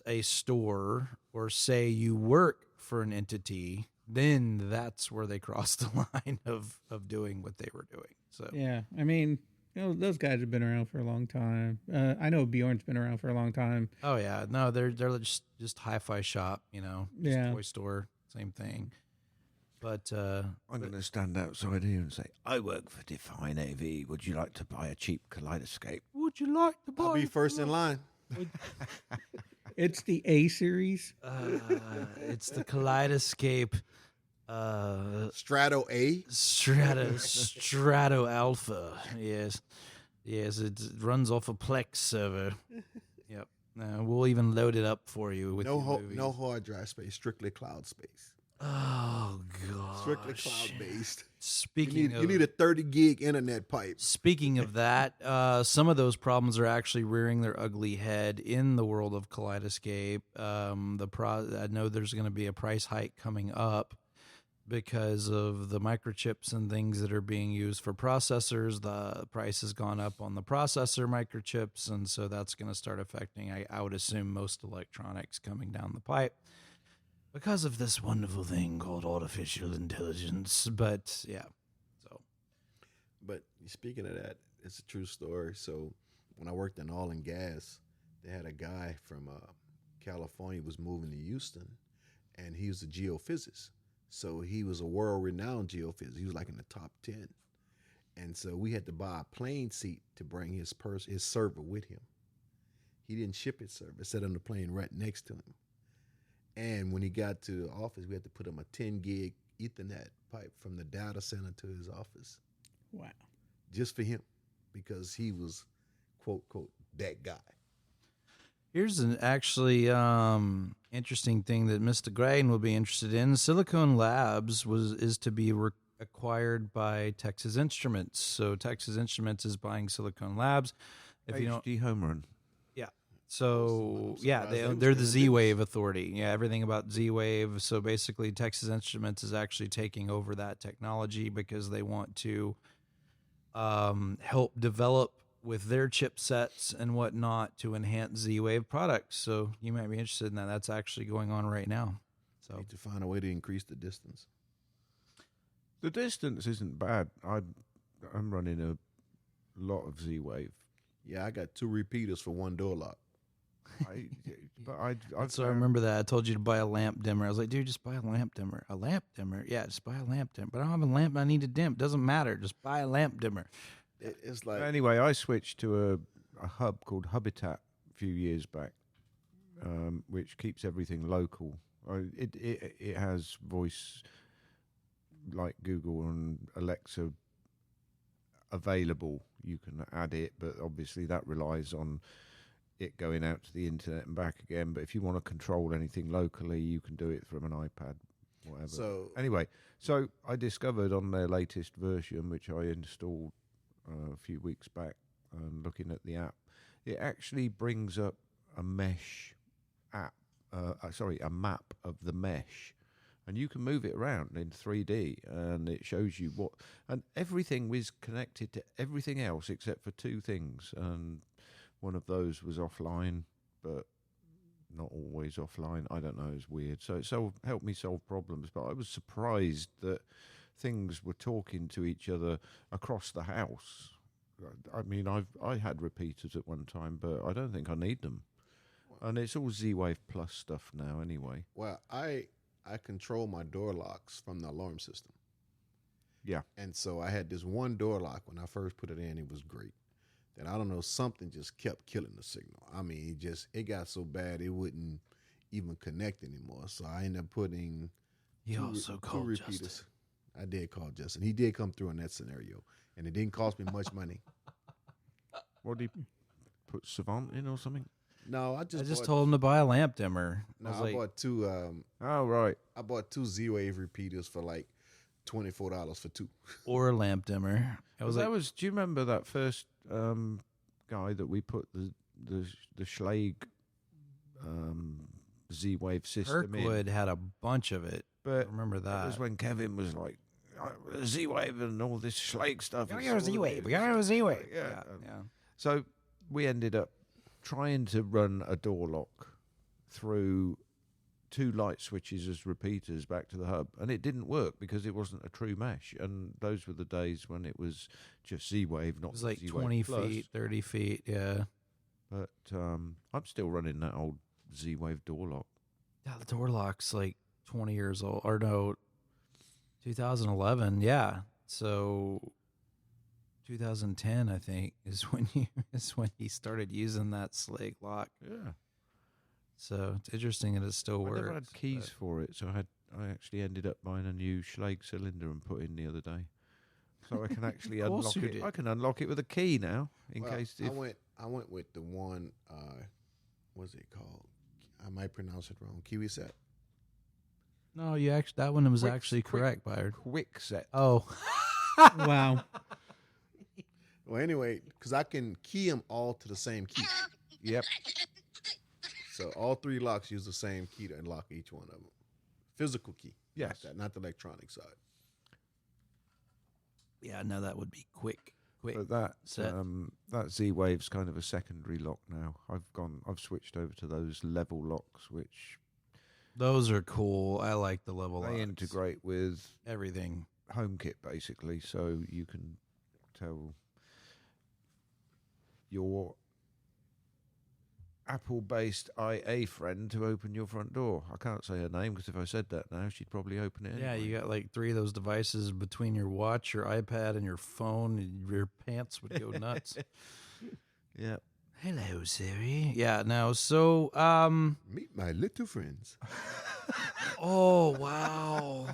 S2: a store or say you work for an entity, then that's where they cross the line of doing what they were doing. So
S4: Yeah, I mean, those guys have been around for a long time. I know Bjorn's been around for a long time.
S2: oh yeah, no, they're just hi-fi shop, just
S4: Yeah.
S2: toy store, same thing. But
S3: I'm going to stand outside here and say, I work for Define AV. Would you like to buy a cheap kaleidoscope?
S2: would you like to buy?
S1: I'll be first in line.
S4: It's the A series.
S2: It's the Kaleidoscape
S1: Strato A.
S2: Strato Alpha. Yes, it runs off a Plex server. Yep. We'll even load it up for you with
S1: No hard drive space, strictly cloud space.
S2: Oh god.
S1: Strictly cloud based.
S2: Speaking
S1: You need a 30 gig internet pipe.
S2: Speaking of that, some of those problems are actually rearing their ugly head in the world of Kaleidoscape. I know there's going to be a price hike coming up because of the microchips and things that are being used for processors. The price has gone up on the processor microchips, and so that's going to start affecting, I would assume, most electronics coming down the pipe because of this wonderful thing called artificial intelligence. But yeah, so.
S1: But speaking of that, it's a true story. So when I worked in oil and gas, they had a guy from California was moving to Houston, and he was a geophysicist. So he was a world-renowned geophysicist. He was like in the top 10. And so we had to buy a plane seat to bring his server with him. He didn't ship his server. It sat on the plane right next to him. And when he got to the office, we had to put him a 10 gig Ethernet pipe from the data center to his office.
S4: Wow.
S1: Just for him, because he was, quote, quote, that guy.
S2: Here's an actually interesting thing that Mr. Gran will be interested in. Silicon Labs is to be acquired by Texas Instruments. So Texas Instruments is buying Silicon Labs. If you don't,
S3: HD home run.
S2: yeah. So
S1: I'm
S2: yeah,
S1: surprised
S2: they're
S1: they
S2: the
S1: was
S2: Z-Wave authority. Yeah, everything about Z-Wave. So basically, Texas Instruments is actually taking over that technology because they want to help develop with their chipsets and whatnot to enhance Z-Wave products. So you might be interested in that. That's actually going on right now. So
S1: Need to find a way to increase the distance.
S3: The distance isn't bad. I'm running a lot of Z-Wave.
S1: Yeah, I got 2 repeaters for 1 door lock.
S2: So I remember that I told you to buy a lamp dimmer. I was like, dude, just buy a lamp dimmer. A lamp dimmer? Yeah, just buy a lamp dimmer. But I don't have a lamp I need to dim. Doesn't matter. Just buy a lamp dimmer.
S1: It's like
S3: Anyway, I switched to a hub called Habitat a few years back, which keeps everything local. It has voice like Google and Alexa available. You can add it, but obviously that relies on it going out to the internet and back again. But if you want to control anything locally, you can do it from an iPad, whatever.
S1: So
S3: Anyway, so I discovered on their latest version, which I installed a few weeks back, looking at the app, it actually brings up a mesh app, a map of the mesh, and you can move it around in 3D, and it shows you and everything was connected to everything else except for 2 things, and one of those was offline, but not always offline. I don't know, it's weird. So it helped me solve problems, but I was surprised that things were talking to each other across the house. I mean, I had repeaters at one time, but I don't think I need them. And it's all Z-Wave Plus stuff now anyway.
S1: well, I control my door locks from the alarm system.
S3: Yeah.
S1: And so I had this one door lock when I first put it in. It was great. Then I don't know, something just kept killing the signal. I mean, it got so bad it wouldn't even connect anymore. So I ended up putting
S2: You
S1: two
S2: also called
S1: repeaters.
S2: Justin.
S1: I did call Justin. He did come through in that scenario, and it didn't cost me much money.
S3: What did he put Savant in or something?
S1: No, I
S2: I
S1: just
S2: just
S1: bought,
S2: told him to buy a lamp dimmer.
S1: No,
S2: I was
S1: I
S2: like,
S1: bought 2.
S3: Oh, right.
S1: I bought 2 Z-Wave repeaters for like $24 for 2.
S2: or a lamp dimmer. I was like,
S3: Do you remember that first guy that we put the Schlage Z-Wave system in?
S2: Kirkwood had a bunch of it. I
S3: But
S2: remember
S3: that was
S2: that.
S3: when Kevin was like, Z-Wave and all this Schlage stuff.
S2: We got a Z-Wave. We got a Z-Wave. Yeah.
S3: So we ended up trying to run a door lock through 2 light switches as repeaters back to the hub, and it didn't work because it wasn't a true mesh. And those were the days when it was just Z-Wave, not
S2: It was like
S3: Z-Wave
S2: 20
S3: Plus.
S2: feet, 30 feet. Yeah.
S3: But I'm still running that old Z-Wave door lock.
S2: Yeah, the door lock's like 20 years old. Or no, 2011. Yeah. So 2010, I think, is when he started using that Schlage lock.
S3: Yeah.
S2: So it's interesting that it still
S3: I
S2: works.
S3: never had keys for it, so I actually ended up buying a new Schlage cylinder and put in the other day. So I can actually
S2: Of course
S3: unlock
S2: you
S3: it.
S2: did.
S3: I can unlock it with a key now, in
S1: Well,
S3: case. If,
S1: I went with the one. What's it called? I might pronounce it wrong. Kiwi set.
S2: No, you actually that one was
S3: Quick-
S2: actually
S3: quick-
S2: correct, Byron.
S3: quick set.
S2: Oh,
S4: Wow.
S1: Well, anyway, because I can key them all to the same key.
S3: Yep.
S1: So all 3 locks use the same key to unlock each one of them. Physical key.
S3: Yes.
S1: Not the electronic side.
S2: yeah. No, that would be quick.
S3: But that
S2: set.
S3: that Z-Wave's kind of a secondary lock now. I've switched over to those level locks, which
S2: Those are cool. I like the level
S3: they
S2: locks.
S3: integrate with
S2: Everything.
S3: HomeKit basically, so you can tell your Apple-based IA friend to open your front door. I can't say her name because if I said that now, she'd probably open it.
S2: Yeah,
S3: anyway.
S2: you got like 3 of those devices between your watch, your iPad, and your phone, and your pants would go nuts.
S3: Yeah.
S2: Hello, Siri. Yeah, no, so,
S1: Meet my little friends.
S2: oh, wow.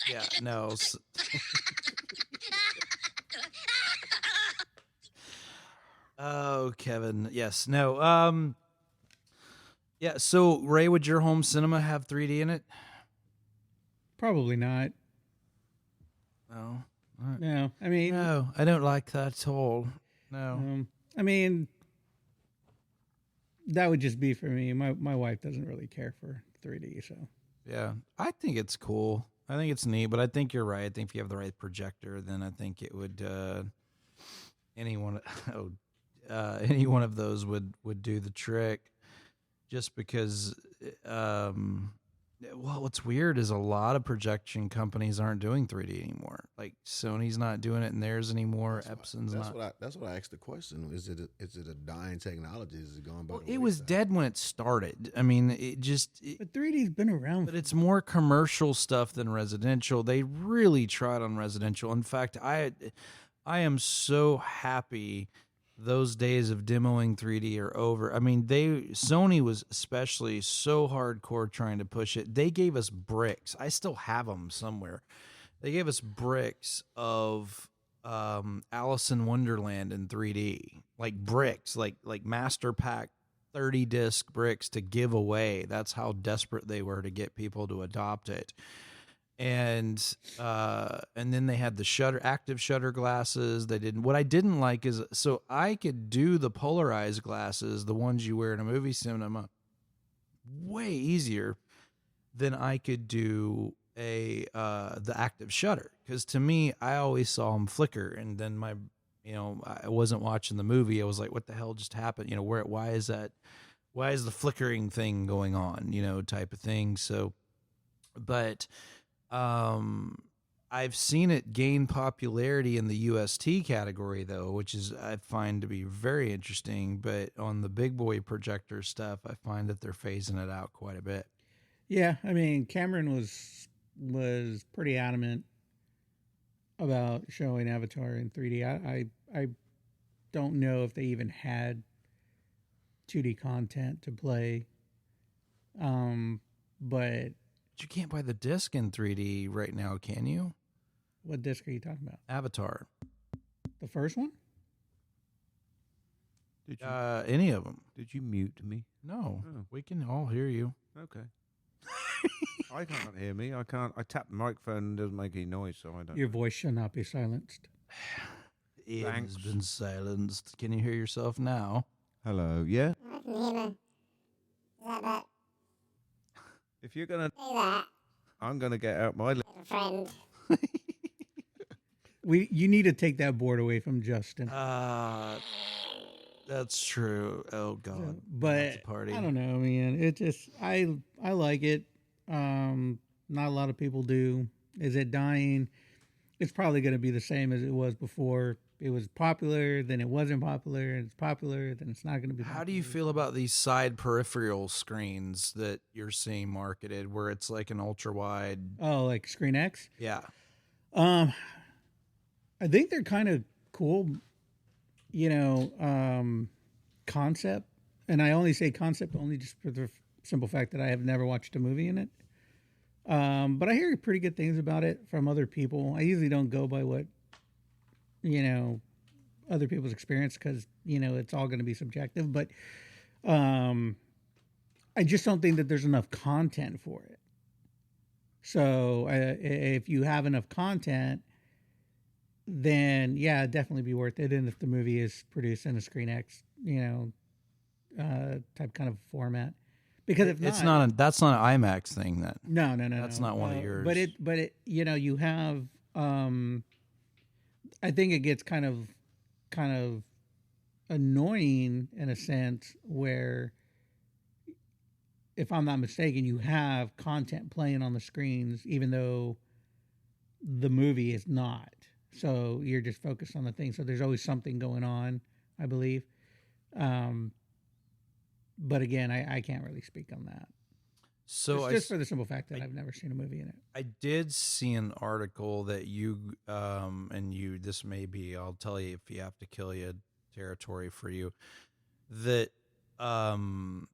S2: Yeah, no. Oh, Kevin. Yes. No. Yeah, so Ray, would your home cinema have 3D in it?
S4: Probably not.
S2: No.
S4: No. I mean,
S2: No, I don't like that at all. No.
S4: I mean, that would just be for me. My wife doesn't really care for 3D, so.
S2: Yeah, I think it's cool. I think it's neat, but I think you're right. I think if you have the right projector, then I think it would any one of those would do the trick. Just because, well, what's weird is a lot of projection companies aren't doing 3D anymore. Like Sony's not doing it in theirs anymore. Epson's not.
S1: That's what I asked the question. Is it a dying technology? Is it going by?
S2: Well, it was dead when it started. I mean,
S4: But 3D's been around.
S2: But it's more commercial stuff than residential. They really tried on residential. In fact, I am so happy those days of demoing 3D are over. I mean, Sony was especially so hardcore trying to push it. They gave us bricks. I still have them somewhere. They gave us bricks of Alice in Wonderland in 3D, like bricks, like Master Pack 30 disc bricks to give away. That's how desperate they were to get people to adopt it. And then they had the active shutter glasses. What I didn't like is, so I could do the polarized glasses, the ones you wear in a movie cinema, way easier than I could do the active shutter. Because to me, I always saw them flicker, and then I wasn't watching the movie. I was like, what the hell just happened? Why is the flickering thing going on? Type of thing. So, but I've seen it gain popularity in the UST category, though, which is I find to be very interesting. But on the big boy projector stuff, I find that they're phasing it out quite a bit.
S4: Yeah, I mean, Cameron was pretty adamant about showing Avatar in 3D. I don't know if they even had 2D content to play, but
S2: you can't buy the disc in 3D right now, can you?
S4: What disc are you talking about?
S2: Avatar.
S4: The first one?
S3: Did you,
S2: any of them.
S3: did you mute me?
S2: No,
S3: Oh.
S2: we can all hear you.
S3: Okay. I can't hear me. I can't. I tap the microphone and it doesn't make any noise, so I don't.
S4: Your voice shall not be silenced.
S2: It
S3: Thanks.
S2: has been silenced. Can you hear yourself now?
S3: Hello. Yeah.
S6: I can hear him. Is that better?
S3: If you're gonna
S6: Say that.
S3: I'm going to get out my...
S6: Friend.
S4: You need to take that board away from Justin.
S2: That's true. Oh God.
S4: But
S2: That's a party.
S4: I don't know, man. It just I like it. Not a lot of people do. Is it dying? It's probably going to be the same as it was before. It was popular, then it wasn't popular, and it's popular, then it's not going to be popular.
S2: How do you feel about these side peripheral screens that you're seeing marketed, where it's like an ultra wide?
S4: Oh, like Screen X?
S2: Yeah.
S4: I think they're kind of cool, concept. And I only say concept only just for the simple fact that I have never watched a movie in it. But I hear pretty good things about it from other people. I usually don't go by what, other people's experience because, it's all going to be subjective. But I just don't think that there's enough content for it. So if you have enough content, then yeah, it'd definitely be worth it. And if the movie is produced in a Screen X, type kind of format, because if
S2: It's
S4: not,
S2: that's not an IMAX thing.
S4: no,
S2: That's not one of yours.
S4: But it, you have, I think it gets kind of annoying in a sense where, if I'm not mistaken, you have content playing on the screens, even though the movie is not. So you're just focused on the thing. So there's always something going on, I believe. But again, I can't really speak on that.
S2: So
S4: Just for the simple fact that I've never seen a movie in it.
S2: I did see an article that this may be, I'll tell you if you have to kill you territory for you, that IMAX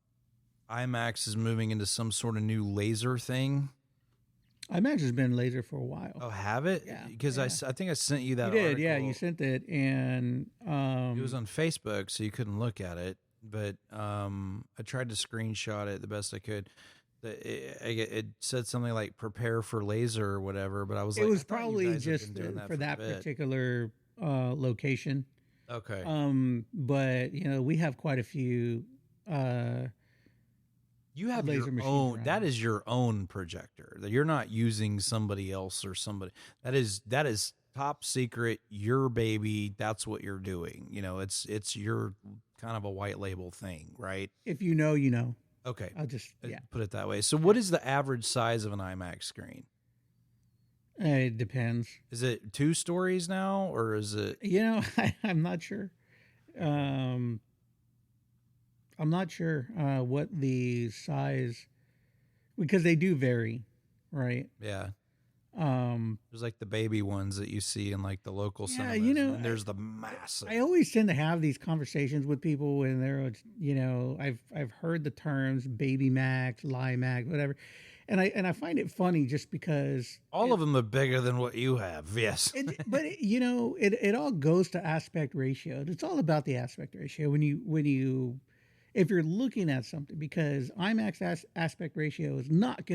S2: is moving into some sort of new laser thing.
S4: IMAX has been laser for a while.
S2: Oh, have it?
S4: Yeah,
S2: Because
S4: yeah.
S2: I think I sent you that
S4: You did,
S2: article.
S4: yeah, you sent it, and
S2: It was on Facebook, so you couldn't look at it. But I tried to screenshot it the best I could. It said something like "prepare for laser" or whatever. But I was
S4: it
S2: like,
S4: was
S2: I thought you
S4: probably
S2: guys had
S4: just
S2: been doing
S4: for that
S2: a bit.
S4: particular location.
S2: Okay.
S4: But we have quite a few.
S2: You have
S4: laser
S2: your
S4: machines
S2: own.
S4: around.
S2: That is your own projector. That you're not using somebody else or somebody. That is top secret. Your baby. That's what you're doing. It's your kind of a white label thing, right?
S4: If you know, you know.
S2: Okay.
S4: I'll just
S2: Put it that way. So, what is the average size of an IMAX screen?
S4: It depends.
S2: Is it 2 stories now, or is it?
S4: I'm not sure. I'm not sure what the size, because they do vary, right?
S2: Yeah. There's like the baby ones that you see in like the local cinemas. And there's the massive.
S4: I always tend to have these conversations with people when they're, I've heard the terms Baby Max, Limax, whatever, and I find it funny just because
S2: all of them are bigger than what you have. Yes.
S4: It all goes to aspect ratio. It's all about the aspect ratio if you're looking at something, because IMAX aspect ratio is not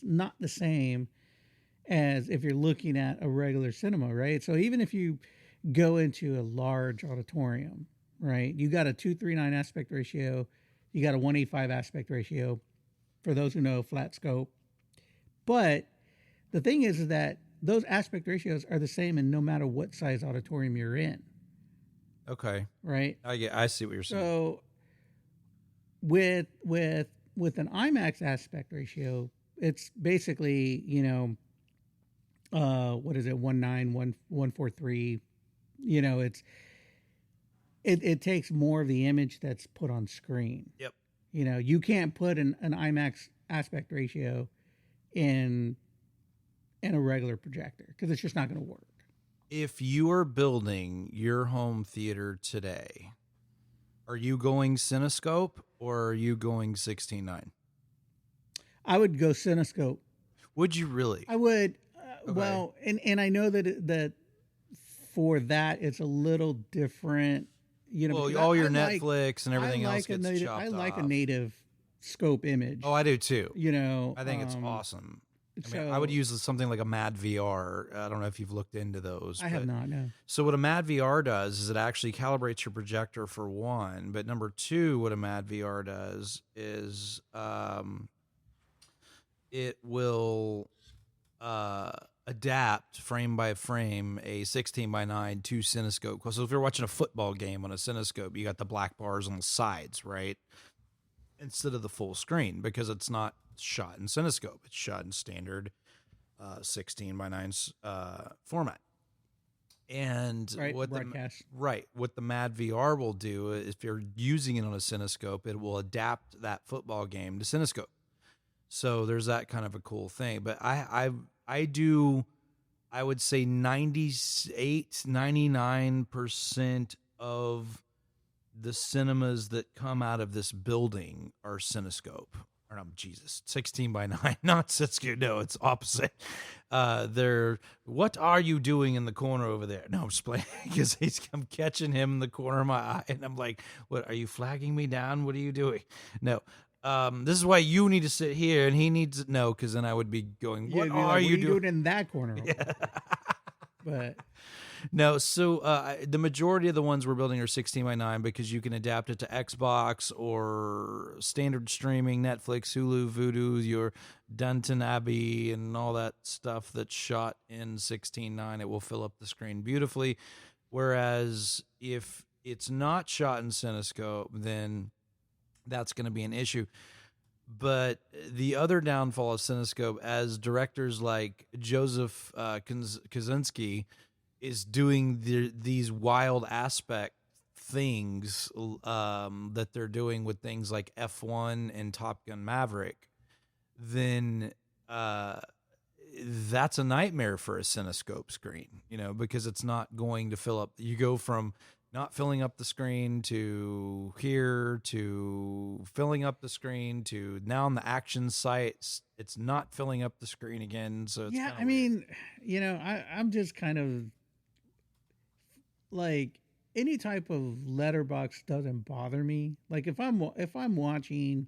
S4: not the same as if you're looking at a regular cinema, right? So even if you go into a large auditorium, right, you got a 239 aspect ratio, you got a 185 aspect ratio, for those who know, flat scope. But the thing is that those aspect ratios are the same in no matter what size auditorium you're in.
S2: Okay.
S4: Right?
S2: I see what you're saying.
S4: So with an IMAX aspect ratio, it's basically, what is it, 143? It takes more of the image that's put on screen.
S2: Yep.
S4: You can't put an IMAX aspect ratio in a regular projector because it's just not going to work.
S2: If you are building your home theater today, are you going Cinescope or are you going 16:9?
S4: I would go Cinescope.
S2: Would you really?
S4: I would.
S2: Okay.
S4: Well, and I know that for that it's a little different.
S2: Well, all your Netflix and everything else gets chopped off.
S4: I like a native scope image.
S2: Oh, I do too.
S4: I
S2: think it's awesome. I mean,
S4: so-
S2: I would use something like a Mad VR. I don't know if you've looked into those.
S4: I have not. No.
S2: So what a Mad VR does is it actually calibrates your projector for one, but number two, what a Mad VR does is it will adapt frame by frame a 16:9 to Cinescope. So if you're watching a football game on a Cinescope, you got the black bars on the sides, right? Instead of the full screen, because it's not shot in Cinescope. It's shot in standard 16:9 format. And what the Mad VR will do, if you're using it on a Cinescope, it will adapt that football game to Cinescope. So there's that kind of a cool thing. But I would say 99% of the cinemas that come out of this building are Cinescope. Or no, Jesus, 16:9, not Cinescope. No, it's opposite. They're, what are you doing in the corner over there? No, I'm just playing, because I'm catching him in the corner of my eye, and I'm like, what, are you flagging me down? What are you doing? No. This is why you need to sit here, and he needs to know, because then I would be going, what are you doing
S4: in that corner?
S2: Yeah.
S4: But
S2: no, so the majority of the ones we're building are 16:9 because you can adapt it to Xbox or standard streaming, Netflix, Hulu, Vudu, your Downton Abbey, and all that stuff that's shot in 16:9. It will fill up the screen beautifully. Whereas if it's not shot in Cinescope, then that's going to be an issue. But the other downfall of Cinescope, as directors like Joseph Kosinski is doing these wild aspect things that they're doing with things like F1 and Top Gun Maverick, then that's a nightmare for a Cinescope screen, because it's not going to fill up. You go from not filling up the screen to here to filling up the screen to now on the action sites, it's not filling up the screen again. So it's
S4: I mean, I'm just kind of like, any type of letterbox doesn't bother me. Like if I'm watching,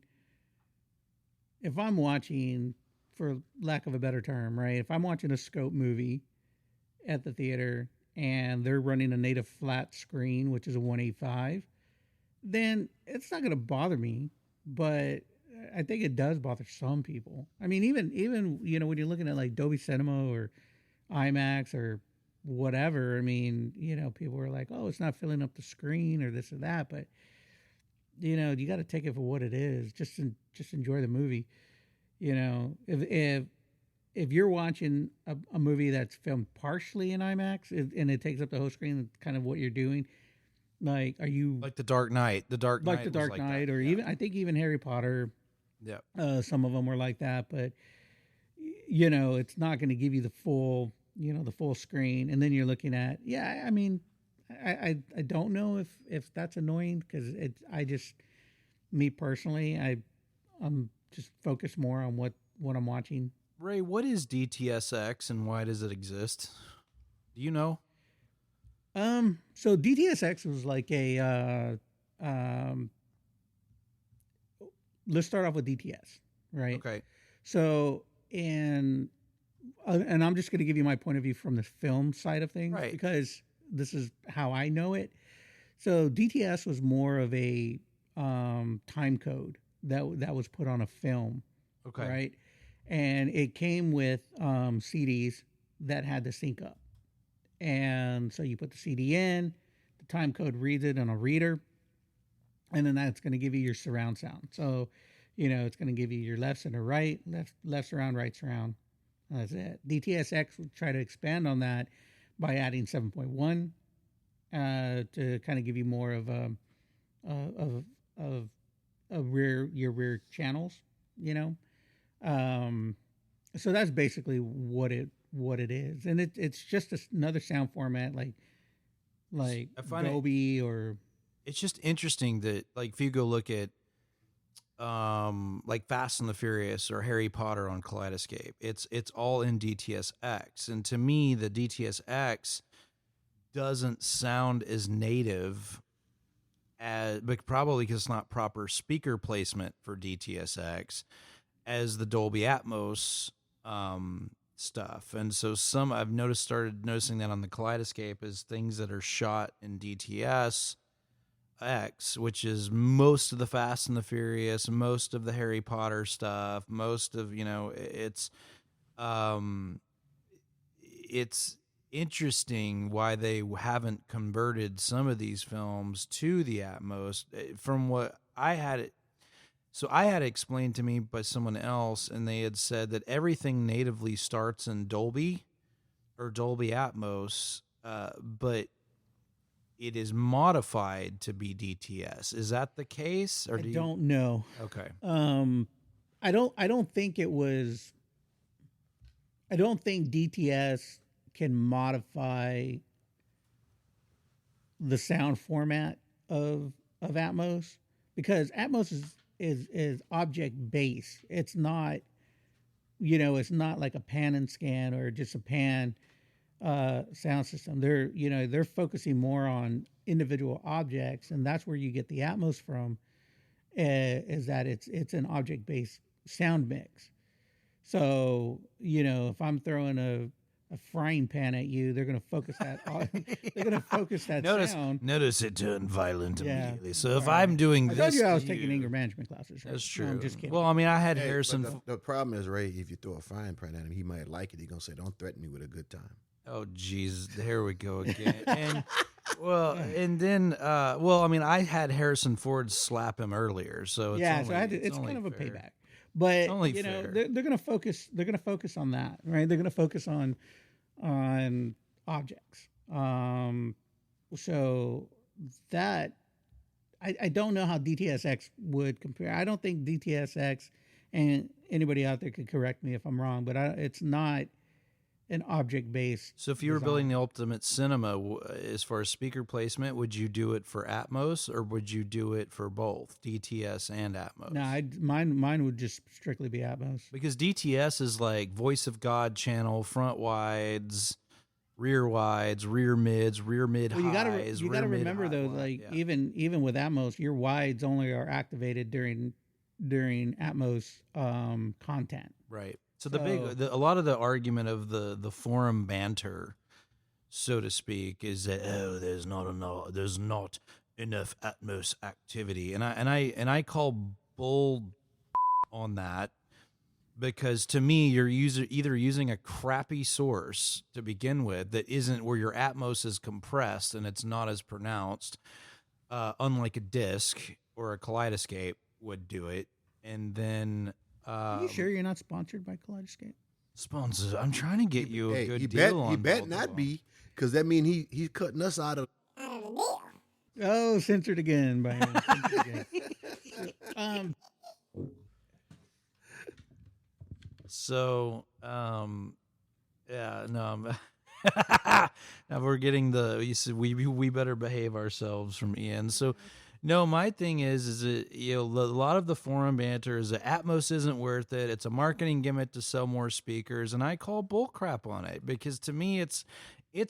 S4: for lack of a better term, right? If I'm watching a scope movie at the theater and they're running a native flat screen, which is a 185, then it's not going to bother me. But I think it does bother some people. I mean, even when you're looking at like Dolby Cinema or IMAX or whatever, I mean, people are like, oh, it's not filling up the screen or this or that. But you got to take it for what it is. Just enjoy the movie. If you're watching a movie that's filmed partially in IMAX and it takes up the whole screen, that's kind of what you're doing. Like, are you
S2: like The Dark Knight? The Dark Knight,
S4: or even I think even Harry Potter.
S2: Yeah,
S4: some of them were like that, but it's not going to give you the full, the full screen. And then you're looking at, I mean, I don't know if that's annoying, because me personally, I'm just focused more on what I'm watching.
S2: Ray, what is DTSX and why does it exist? Do you know?
S4: So DTSX was like a let's start off with DTS, right?
S2: Okay.
S4: So and I'm just going to give you my point of view from the film side of things,
S2: right,
S4: because this is how I know it. So DTS was more of a time code that was put on a film,
S2: okay,
S4: right? And it came with CDs that had to sync up. And so you put the CD in, the time code reads it on a reader, and then that's going to give you your surround sound. So, it's going to give you your left center right, left surround, right surround. That's it. DTSX will try to expand on that by adding 7.1 to kind of give you more of your rear channels, So that's basically what it is, and it's just another sound format like Dolby or.
S2: It's just interesting that, like, if you go look at like Fast and the Furious or Harry Potter on Kaleidoscape, it's all in DTSX, and to me the DTSX doesn't sound as native but probably because it's not proper speaker placement for DTSX as the Dolby Atmos stuff. And so I've started noticing that on the Kaleidoscape is things that are shot in DTS X, which is most of the Fast and the Furious, most of the Harry Potter stuff, most of, it's interesting why they haven't converted some of these films to the Atmos. From what I had it, so I had it explained to me by someone else, and they had said that everything natively starts in Dolby or Dolby Atmos, but it is modified to be DTS. Is that the case? Or
S4: I don't know.
S2: Okay.
S4: I don't think it was. I don't think DTS can modify the sound format of Atmos, because Atmos is object based. It's not, it's not like a pan and scan or just a pan sound system. They're focusing more on individual objects, and that's where you get the Atmos from. Is that it's an object based sound mix. So if I'm throwing a frying pan at you, they're going to focus that. They're going to focus that sound.
S2: Notice it turned violent
S4: Yeah.
S2: immediately. So if I'm doing
S4: I
S2: this,
S4: told you I was
S2: to
S4: taking
S2: you-
S4: anger management classes. Right?
S2: That's true.
S4: No, I'm just kidding.
S2: Well, I mean, I had
S1: Hey,
S2: Harrison.
S1: but the problem is, Ray, if you throw a frying pan at him, he might like it. He's gonna say, "Don't threaten me with a good time."
S2: Oh, geez, here we go again. And I mean, I had Harrison Ford slap him earlier, so it's
S4: so it's
S2: only
S4: kind of a
S2: fair.
S4: payback. But
S2: only fair.
S4: they're going to focus. They're going to focus on that, right? They're going to focus on objects. So that I don't know how DTSX would compare. I don't think DTSX, and anybody out there could correct me if I'm wrong, but it's not an object based.
S2: So if you were building the ultimate cinema, as far as speaker placement, would you do it for Atmos or would you do it for both DTS and Atmos?
S4: No, mine would just strictly be Atmos.
S2: Because DTS is like voice of God channel, front wides, rear wides, rear mids, rear mid
S4: Well,
S2: highs.
S4: you got to remember though, like even with Atmos, your wides only are activated during Atmos content.
S2: Right. So a lot of the argument of the forum banter, so to speak, is that there's not enough Atmos activity, and I call bull on that, because to me you're either using a crappy source to begin with that isn't where your Atmos is compressed and it's not as pronounced, unlike a disc or a kaleidoscope would do it, and then.
S4: Are you sure you're not sponsored by Kaleidoscope?
S2: Sponsors, I'm trying to get you a
S1: Hey,
S2: good
S1: he
S2: deal on
S1: he bet
S2: both
S1: not
S2: of them.
S1: be, because that means he's cutting us out of.
S6: Out of the deal.
S4: Oh, censored again, Byron. Censored again.
S2: So, yeah, no, now we're getting you said we better behave ourselves from Ian. So, no, my thing is that a lot of the forum banter is that Atmos isn't worth it. It's a marketing gimmick to sell more speakers, and I call bullcrap on it, because to me it's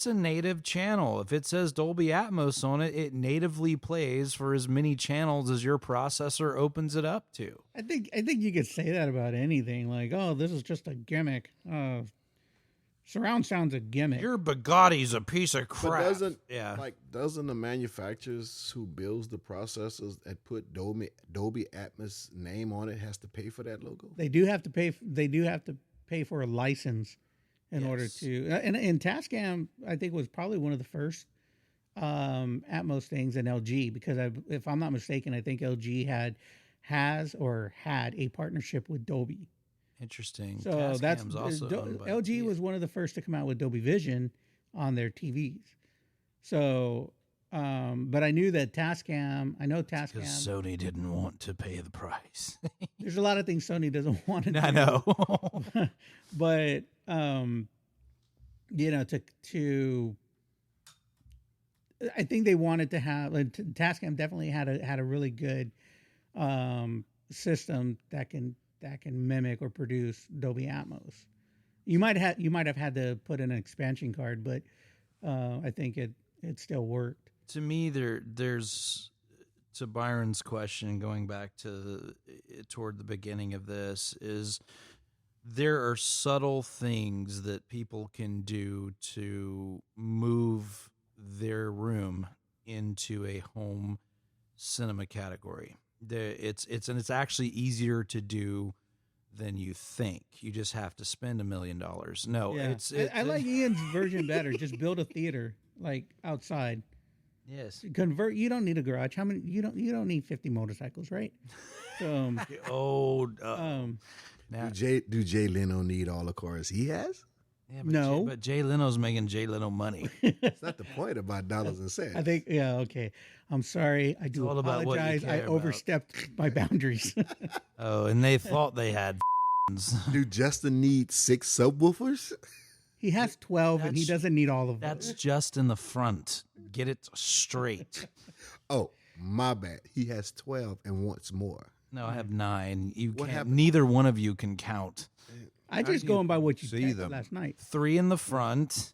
S2: a native channel. If it says Dolby Atmos on it, it natively plays for as many channels as your processor opens it up to.
S4: I think you could say that about anything. Like, oh, this is just a gimmick. Surround sound's a gimmick.
S2: Your Bugatti's a piece of
S1: But
S2: crap.
S1: doesn't the manufacturers who builds the processors that put Dolby Atmos name on it has to pay for that logo?
S4: They do have to pay. They do have to pay for a license in order to. And Tascam, I think, was probably one of the first Atmos things in LG, because if I'm not mistaken, I think LG had a partnership with Dolby.
S2: Interesting.
S4: So
S2: Tascam's also owned by
S4: LG was one of the first to come out with Dolby Vision on their TVs. So, but I knew that Tascam. I know
S2: because
S4: Tascam.
S2: Sony didn't want to pay the price.
S4: There's a lot of things Sony doesn't want to do.
S2: I know.
S4: But to I think they wanted to have. Tascam definitely had a really good system that can mimic or produce Dolby Atmos. You might have had to put in an expansion card, but I think it still worked.
S2: To me, there's to Byron's question, going back toward the beginning of this, is there are subtle things that people can do to move their room into a home cinema category. It's actually easier to do than you think. You just have to spend $1 million. No,
S4: Yeah. I like Ian's version better. Just build a theater like outside.
S2: yes.
S4: Convert. You don't need a garage. How many? You don't need 50 motorcycles, right? So,
S2: Now,
S1: Do Jay Leno need all the cars he has?
S2: yeah,
S4: No.
S2: but Jay Leno's making Jay Leno money.
S1: It's not the point about dollars and cents.
S4: I think, yeah, okay. I'm sorry. I do
S2: all about what you
S4: apologize. I
S2: care about.
S4: overstepped my boundaries.
S2: Oh, and they thought they had.
S1: Do Justin need 6 subwoofers?
S4: He has 12 and he
S2: That's-
S4: doesn't need all of them.
S2: That's just in the front. Get it straight.
S1: Oh, my bad. He has 12 and wants more.
S2: No, I have 9. You
S1: What
S2: can't.
S1: happened?
S2: Neither one of you can count.
S4: I just going by what you
S3: see
S4: said
S3: them?
S4: last night.
S2: 3 in the front,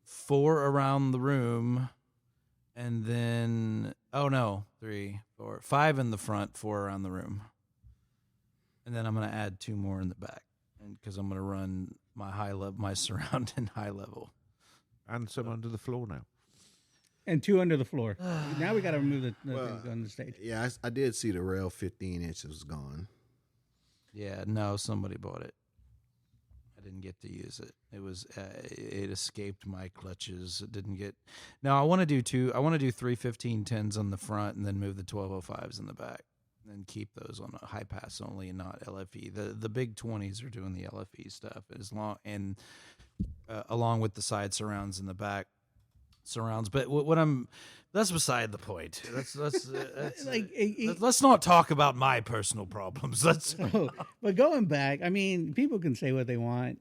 S2: 4 around the room, and then 3, 4, 5 in the front, 4 around the room, and then I'm gonna add 2 more in the back, and because I'm gonna run my surround and high level.
S3: And some under the floor now.
S4: And 2 under the floor. Now we got to remove the things on the stage.
S1: Yeah, I did see the rail 15 inches was gone.
S2: Yeah, no, somebody bought it. I didn't get to use it. It was it escaped my clutches. It didn't get. Now I want to do 2. I want to do 3 1510s on the front, and then move the 1205s in the back, and keep those on a high pass only and not LFE. The big 20s are doing the LFE stuff along with the side surrounds in the back surrounds. But that's beside the point. Let's not talk about my personal problems.
S4: But going back, I mean, people can say what they want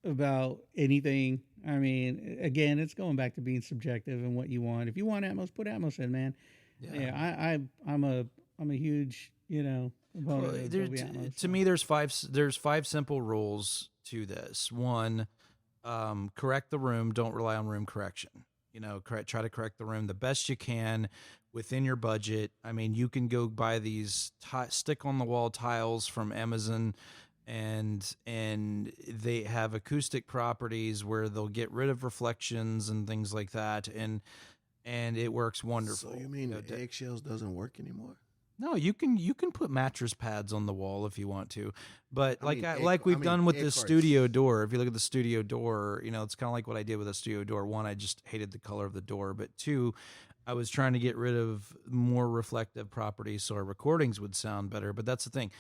S4: about anything. I mean, again, it's going back to being subjective and what you want. If you want Atmos, put Atmos in, man. Yeah, I'm a huge, component of Dolby Atmos.
S2: To me, there's 5 simple rules to this. 1, correct the room. Don't rely on room correction. Try to correct the room the best you can within your budget. I mean, you can go buy these stick on the wall tiles from Amazon, and they have acoustic properties where they'll get rid of reflections and things like that, and it works wonderful.
S1: So you mean the eggshells doesn't work anymore?
S2: No, you can put mattress pads on the wall if you want to, but we've
S1: egg
S2: done with the
S1: cards.
S2: studio door. If you look at the studio door, it's kind of like what I did with the studio door. 1, I just hated the color of the door, but 2, I was trying to get rid of more reflective properties so our recordings would sound better. But that's the thing: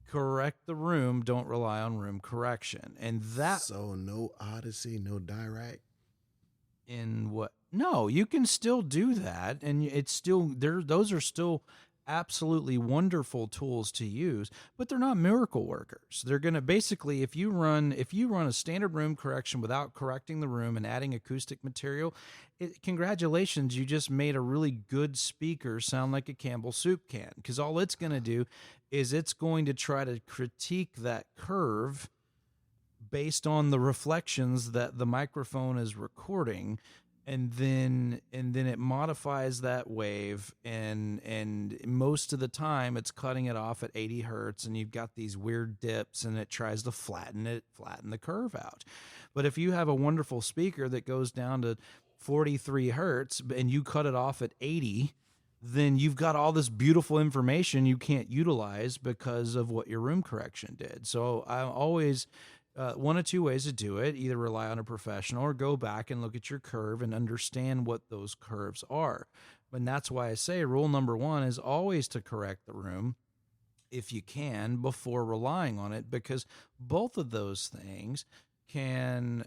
S2: correct the room. Don't rely on room correction, and that.
S1: So no Odyssey, no Dirac.
S2: In what? No, you can still do that, and it's still there. Those are still absolutely wonderful tools to use, but they're not miracle workers. They're going to basically, if you run a standard room correction without correcting the room and adding acoustic material, congratulations, you just made a really good speaker sound like a Campbell soup can, because all it's going to do is it's going to try to critique that curve based on the reflections that the microphone is recording, and then it modifies that wave, and most of the time it's cutting it off at 80 hertz, and you've got these weird dips, and it tries to flatten the curve out. But if you have a wonderful speaker that goes down to 43 hertz and you cut it off at 80, then you've got all this beautiful information you can't utilize because of what your room correction did. So I always 1 of 2 ways to do it: either rely on a professional or go back and look at your curve and understand what those curves are. And that's why I say rule number 1 is always to correct the room if you can before relying on it, because both of those things can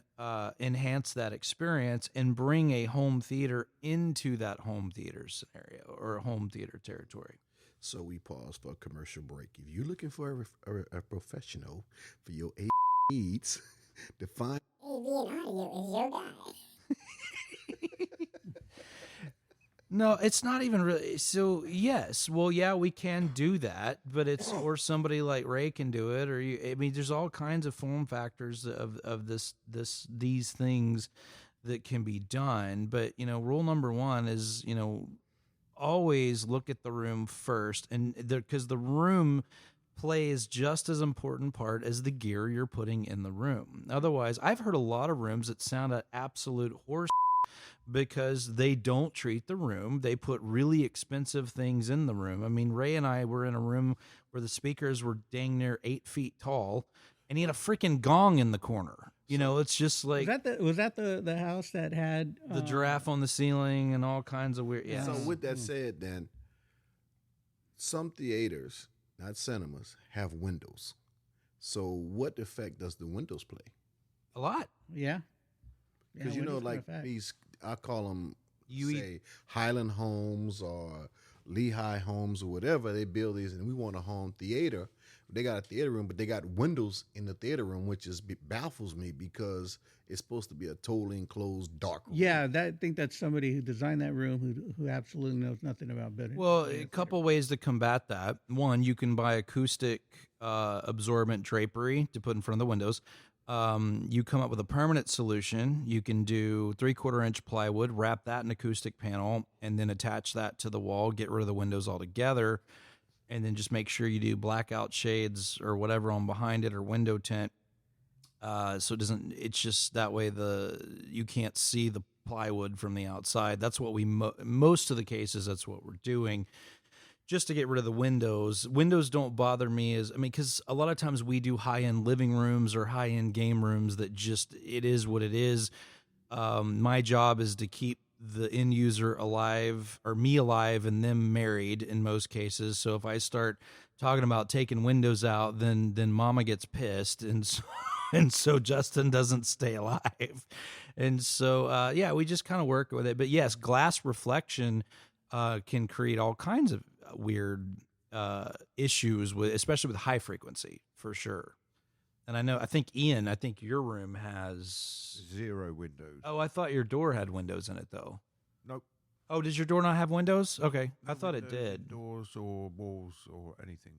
S2: enhance that experience and bring a home theater into that home theater scenario or home theater territory.
S1: So we pause for a commercial break. If you're looking for a professional for your needs, define
S6: AV and audio is your guy.
S2: No, it's not even really. So yes, well, yeah, we can do that, but or somebody like Ray can do it, or there's all kinds of form factors of these things that can be done. But rule number 1 is always look at the room first, and because the room plays just as important part as the gear you're putting in the room. Otherwise, I've heard a lot of rooms that sound at absolute horse, because they don't treat the room. They put really expensive things in the room. I mean, Ray and I were in a room where the speakers were dang near 8 feet tall, and he had a freaking gong in the corner. You know, it's just like
S4: Was that the house that had
S2: the giraffe on the ceiling and all kinds of weird. Yeah.
S1: So with that said, then some theaters, not cinemas, have windows. So what effect does the windows play?
S2: A lot.
S4: Yeah.
S1: Because
S4: windows
S1: like
S4: for a fact.
S1: these, I call them say Highland Homes or Lehigh Homes or whatever. They build these, and we want a home theater. They got a theater room, but they got windows in the theater room, which baffles me because it's supposed to be a totally enclosed dark room.
S4: Yeah, I think that's somebody who designed that room who absolutely knows nothing about building.
S2: Well, a couple ways to combat that. One, you can buy acoustic absorbent drapery to put in front of the windows. You come up with a permanent solution. You can do 3/4 inch plywood, wrap that in acoustic panel, and then attach that to the wall, get rid of the windows altogether, and then just make sure you do blackout shades or whatever on behind it or window tint. So it doesn't, it's just that way you can't see the plywood from the outside. That's what most of the cases, that's what we're doing. Just to get rid of the windows. Windows don't bother me because a lot of times we do high-end living rooms or high-end game rooms that just, it is what it is. My job is to keep the end user alive, or me alive, and them married in most cases. So if I start talking about taking windows out, then mama gets pissed. And so Justin doesn't stay alive. And so, we just kind of work with it. But yes, glass reflection can create all kinds of weird issues especially with high frequency, for sure. And I think Ian, your room has
S3: 0 windows.
S2: Oh, I thought your door had windows in it though.
S3: Nope.
S2: Oh, does your door not have windows? Okay,
S3: No
S2: I thought it
S3: windows,
S2: did.
S3: Doors or walls or anything.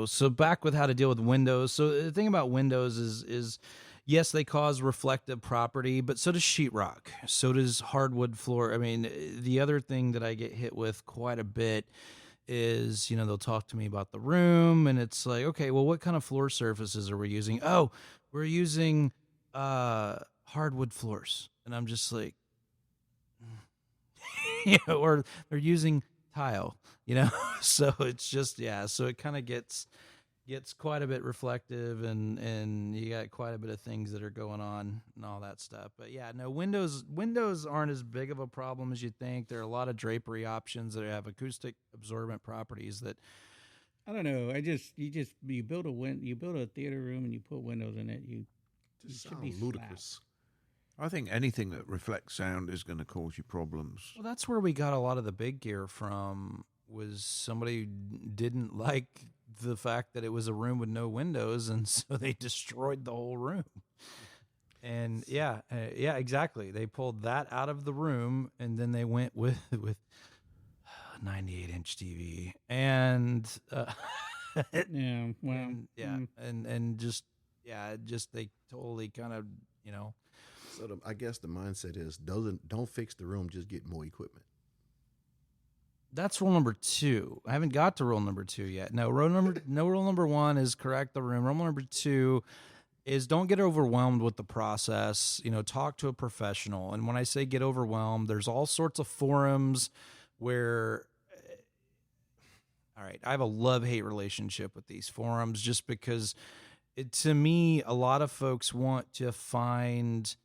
S2: So back with how to deal with windows. So the thing about windows is yes, they cause reflective property, but so does sheetrock. So does hardwood floor. I mean, the other thing that I get hit with quite a bit is, they'll talk to me about the room, and it's like, okay, well, what kind of floor surfaces are we using? Oh, we're using hardwood floors. And I'm just like, or they're using tile, so it's just, so it kind of gets quite a bit reflective, and you got quite a bit of things that are going on and all that stuff. But windows aren't as big of a problem as you think. There are a lot of drapery options that have acoustic absorbent properties that,
S4: I don't know. You build a theater room and you put windows in it. You should be
S1: ludicrous.
S3: I think anything that reflects sound is going to cause you problems.
S2: Well, that's where we got a lot of the big gear from. Was somebody didn't like the fact that it was a room with no windows, and so they destroyed the whole room. And exactly. They pulled that out of the room, and then they went with 98-inch TV, and just they totally kind of
S1: So I guess the mindset is don't fix the room, just get more equipment.
S2: That's rule number 2. I haven't got to rule number 2 yet. No, rule number 1 is correct the room. Rule number 2 is don't get overwhelmed with the process. Talk to a professional. And when I say get overwhelmed, there's all sorts of forums where, all right, I have a love-hate relationship with these forums just because to me, a lot of folks want to find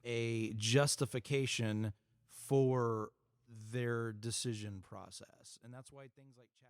S2: a justification for their decision process. And that's why things like chat